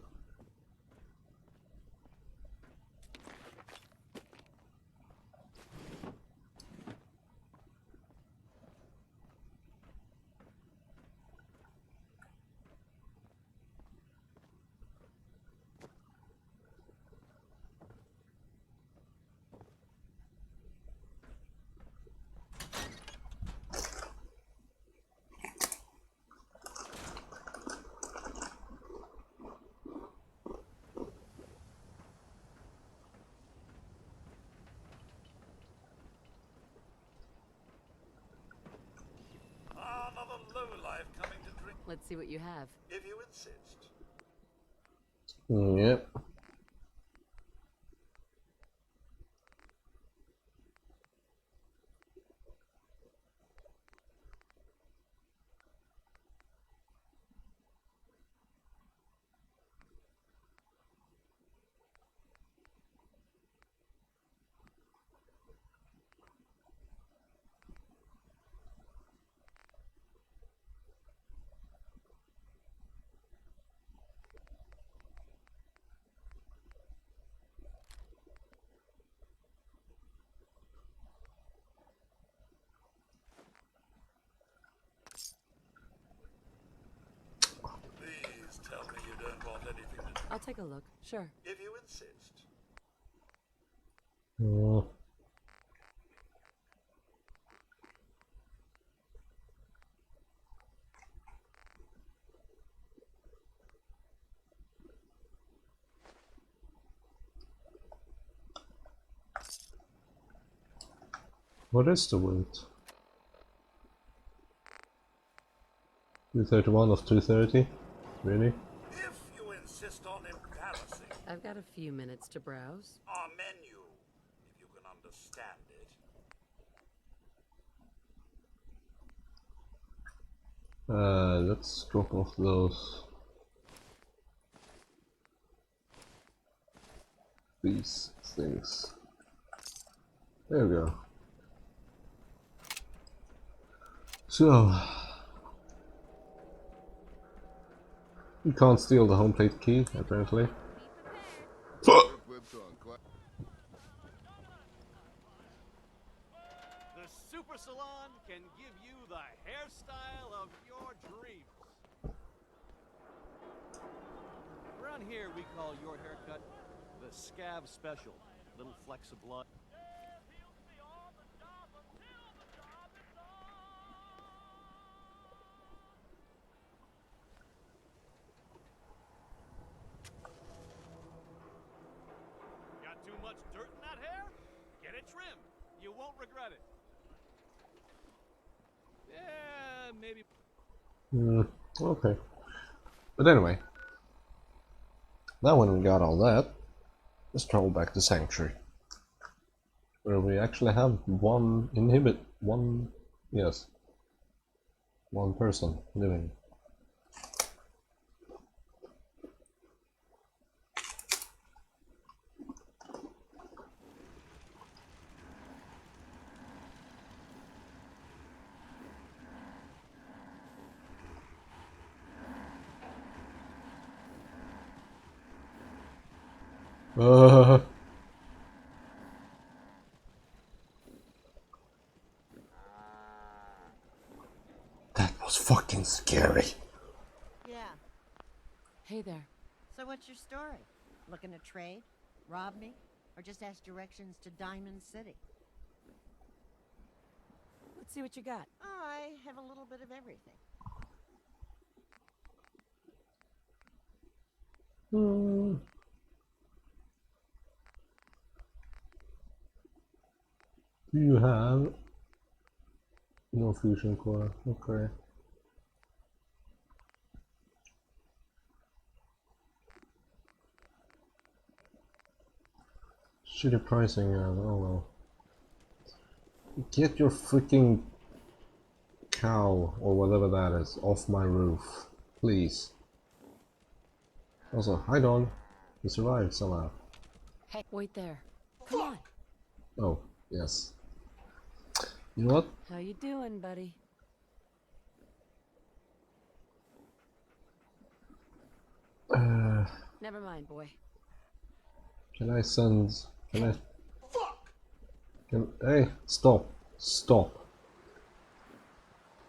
Another lowlife coming to drink. Let's see what you have. If you insist. Yep. Please tell me you don't want anything to drink. I'll take a look. Sure. If you insist. What is the weight? 231 of 230? Really? If you insist on embarrassing. I've got a few minutes to browse. Our menu, if you can understand it. Let's drop off these things. There we go. So you can't steal the home plate key, apparently. The Super Salon can give you the hairstyle of your dreams. Around here, we call your haircut the Scab Special. Little flecks of blood. Got too much dirt in that hair? Get it trimmed. You won't regret it. Yeah, maybe. Okay. But anyway, now when we got all that, let's travel back to Sanctuary, where we actually have one One person living. That was fucking scary. Yeah. Hey there. So what's your story? Looking to trade? Rob me? Or just ask directions to Diamond City? Let's see what you got. I have a little bit of everything. Do you have no fusion core? Okay. Shitty pricing, yeah, oh well. Get your freaking cow, or whatever that is, off my roof. Please. Also, hi Don. You survived somehow. Hey, wait there. Come on. Oh, yes. You know what? How you doing, buddy? Never mind, boy. Can I send... Can I... Hey, stop. Stop.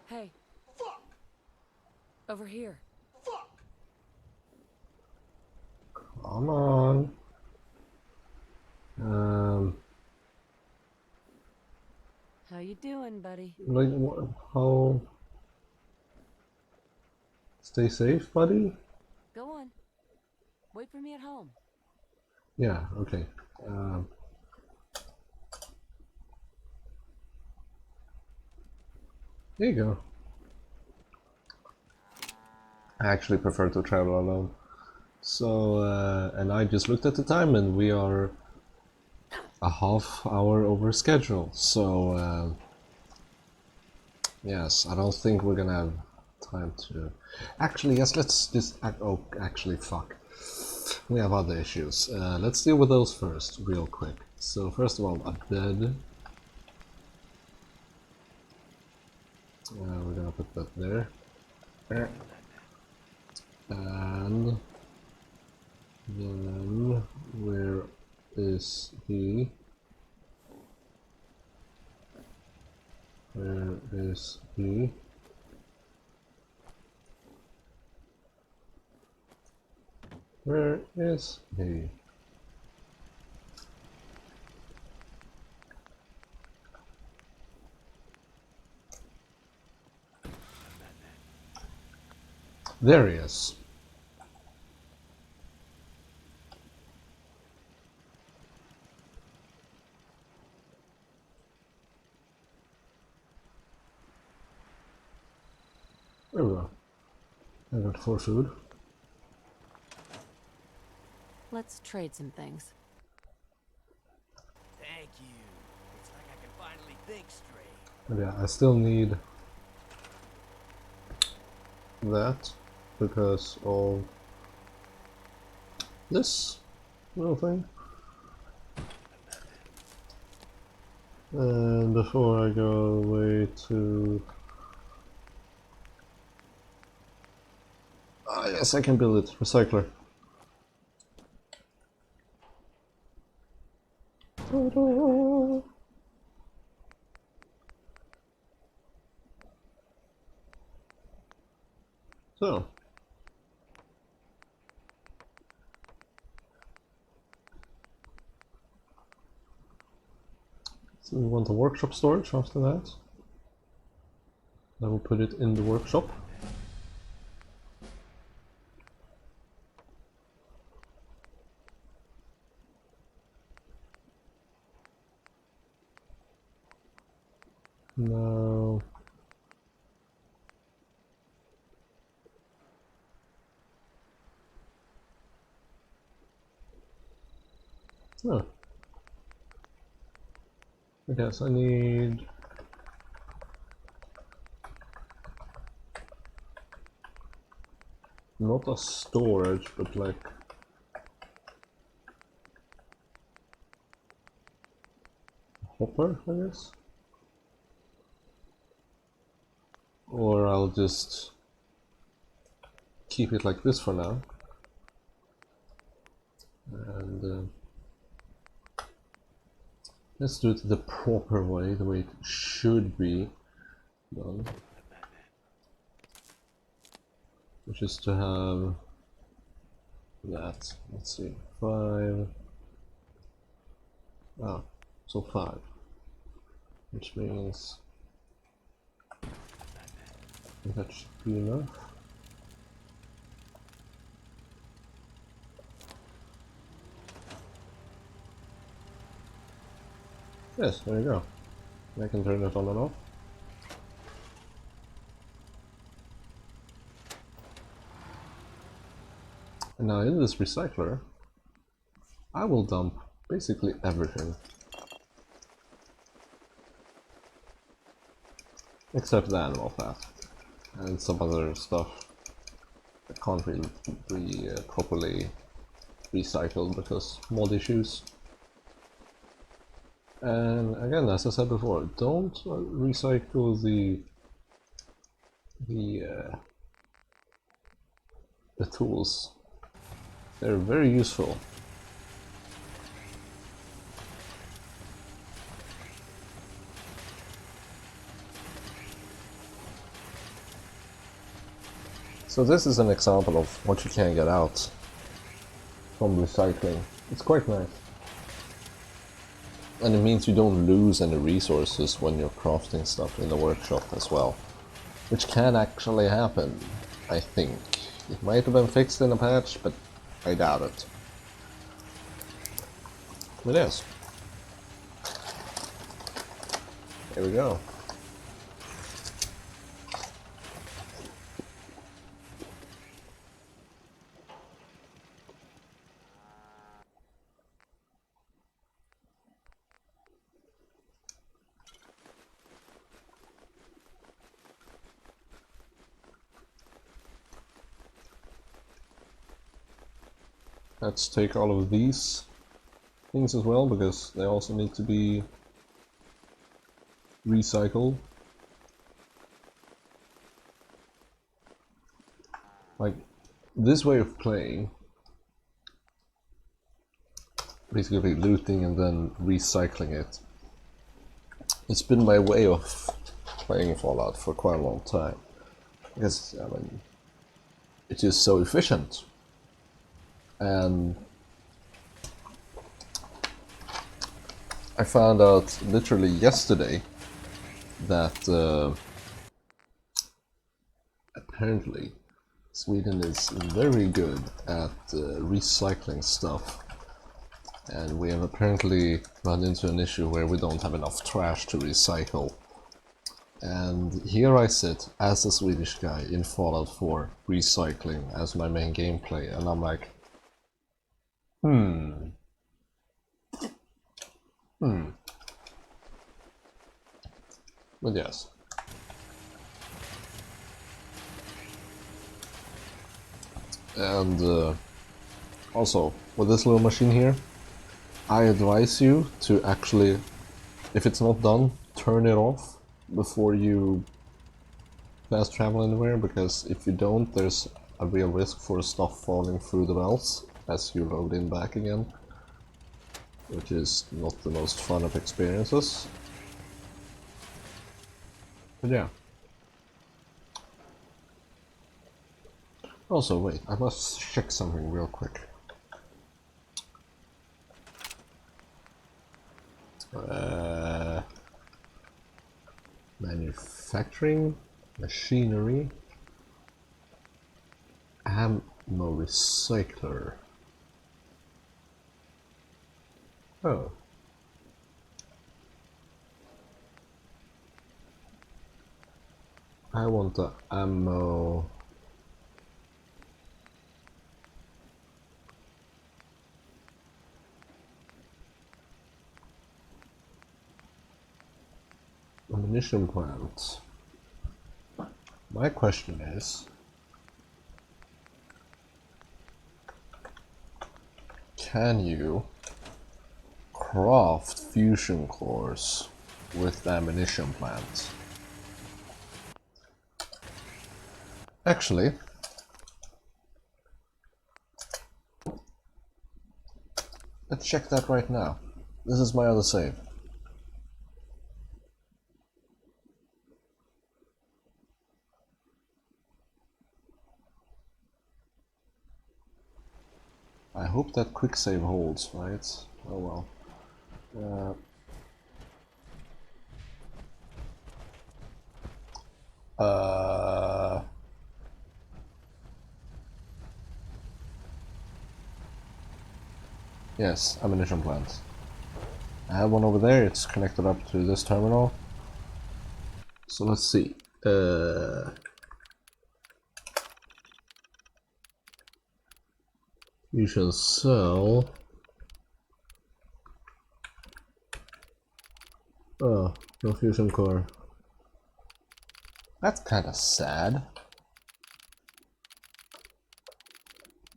Hey. Over here. Come on. How you doing, buddy? Like, what, how... Stay safe, buddy? Go on. Wait for me at home. Yeah, okay. There you go. I actually prefer to travel alone. So, and I just looked at the time and we are a half hour over schedule. So, yes, I don't think we're gonna have time to... Actually, yes, let's just... Oh, actually, fuck. We have other issues. Let's deal with those first, real quick. So, first of all, a bed. We're gonna put that there. And then where is he? Where is he? Where is he? There he is. There we go. I got 4 food. Let's trade some things. Thank you. It's like I can finally think straight. But yeah, I still need that because of this little thing. And before I go away to... Ah, yes, I can build it. Recycler. So. So we want a workshop storage after that. I will put it in the workshop. No. Oh. I guess I need not a storage, but like a hopper, I guess. Or I'll just keep it like this for now. And let's do it the proper way, the way it should be done. Which is to have that, let's see, 5, so 5, which means that should be enough. Yes, there you go. I can turn it on and off. And now in this recycler, I will dump basically everything. Except the animal fat. And some other stuff that can't really be properly recycled because mod issues. And again, as I said before, don't recycle the tools. They're very useful. So this is an example of what you can get out from recycling. It's quite nice. And it means you don't lose any resources when you're crafting stuff in the workshop as well. Which can actually happen, I think. It might have been fixed in a patch, but I doubt it. It is. Here we go. Let's take all of these things as well, because they also need to be recycled. Like, this way of playing, basically looting and then recycling it, it's been my way of playing Fallout for quite a long time. Because, I mean, it is so efficient. And I found out literally yesterday that apparently Sweden is very good at recycling stuff, and we have apparently run into an issue where we don't have enough trash to recycle. And here I sit as a Swedish guy in Fallout 4 recycling as my main gameplay, and I'm like, But yes. And also, with this little machine here, I advise you to actually, if it's not done, turn it off before you fast travel anywhere, because if you don't, there's a real risk for stuff falling through the belts as you load in back again, which is not the most fun of experiences. But yeah. Also, wait, I must check something real quick. Manufacturing, machinery, ammo recycler. Oh. I want the ammo. Ammunition plant. My question is, can you craft fusion cores with ammunition plants? Actually, let's check that right now. This is my other save. I hope that quick save holds, right? Oh well. Yes, ammunition plant. I have one over there, it's connected up to this terminal. So let's see. You shall sell... Oh, no fusion core. That's kind of sad.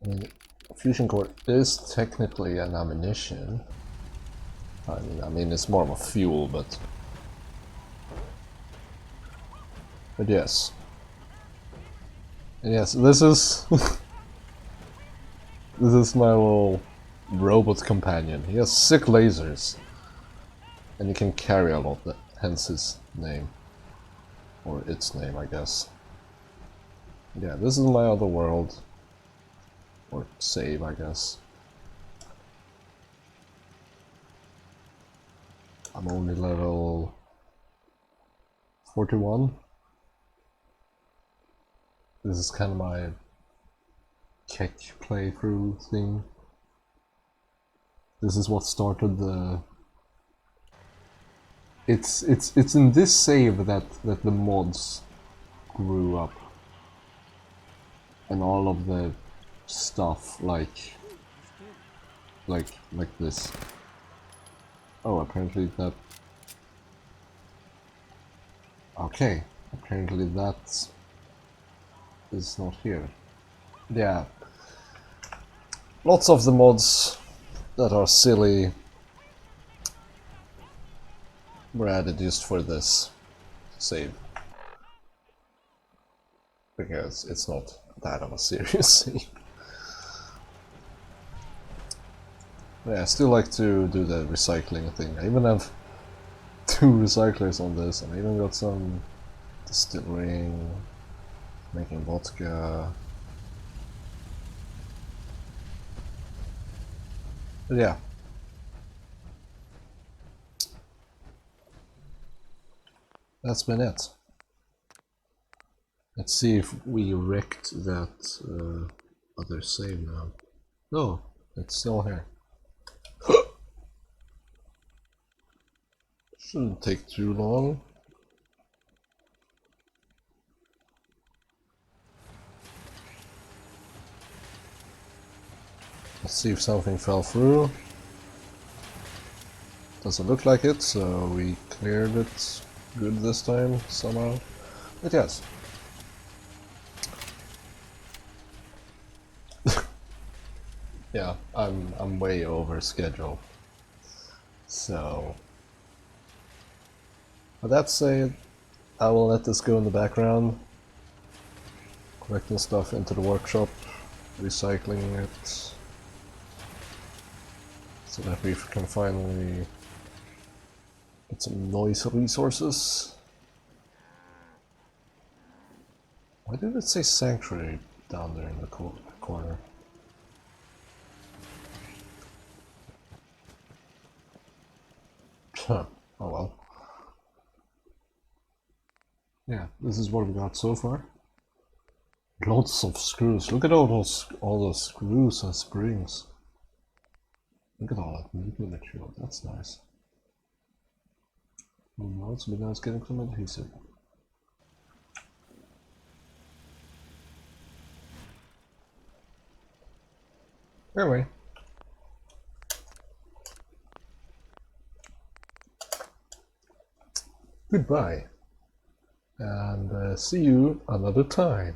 I mean, fusion core is technically an ammunition. I mean, it's more of a fuel, but yes. And yes, this is this is my little robot companion. He has sick lasers, and he can carry a lot. Hence his name, or its name, I guess. Yeah, this is my other world, or save, I guess. I'm only level 41. This is kind of my Keck playthrough thing. This is what started the... It's in this save that the mods grew up. And all of the stuff like this. Oh, apparently that... Okay, apparently that is not here. Yeah. Lots of the mods that are silly were added just for this save. Because it's not that of a serious save. Yeah, I still like to do the recycling thing. I even have 2 recyclers on this, and I even got some distilling, making vodka. But yeah. That's been it. Let's see if we wrecked that other save now. No, it's still here. Shouldn't take too long. Let's see if something fell through. Doesn't look like it, so we cleared it good this time somehow. It has. Yeah, I'm way over schedule. So, with that said, I will let this go in the background, collecting stuff into the workshop, recycling it, so that we can finally get some noise resources. Why did it say sanctuary down there in the corner? Huh. Oh well. Yeah, this is what we got so far. Lots of screws. Look at all those screws and springs. Look at all that nuclear material. That's nice. Now it's be nice getting some adhesive. Anyway. Goodbye, and see you another time.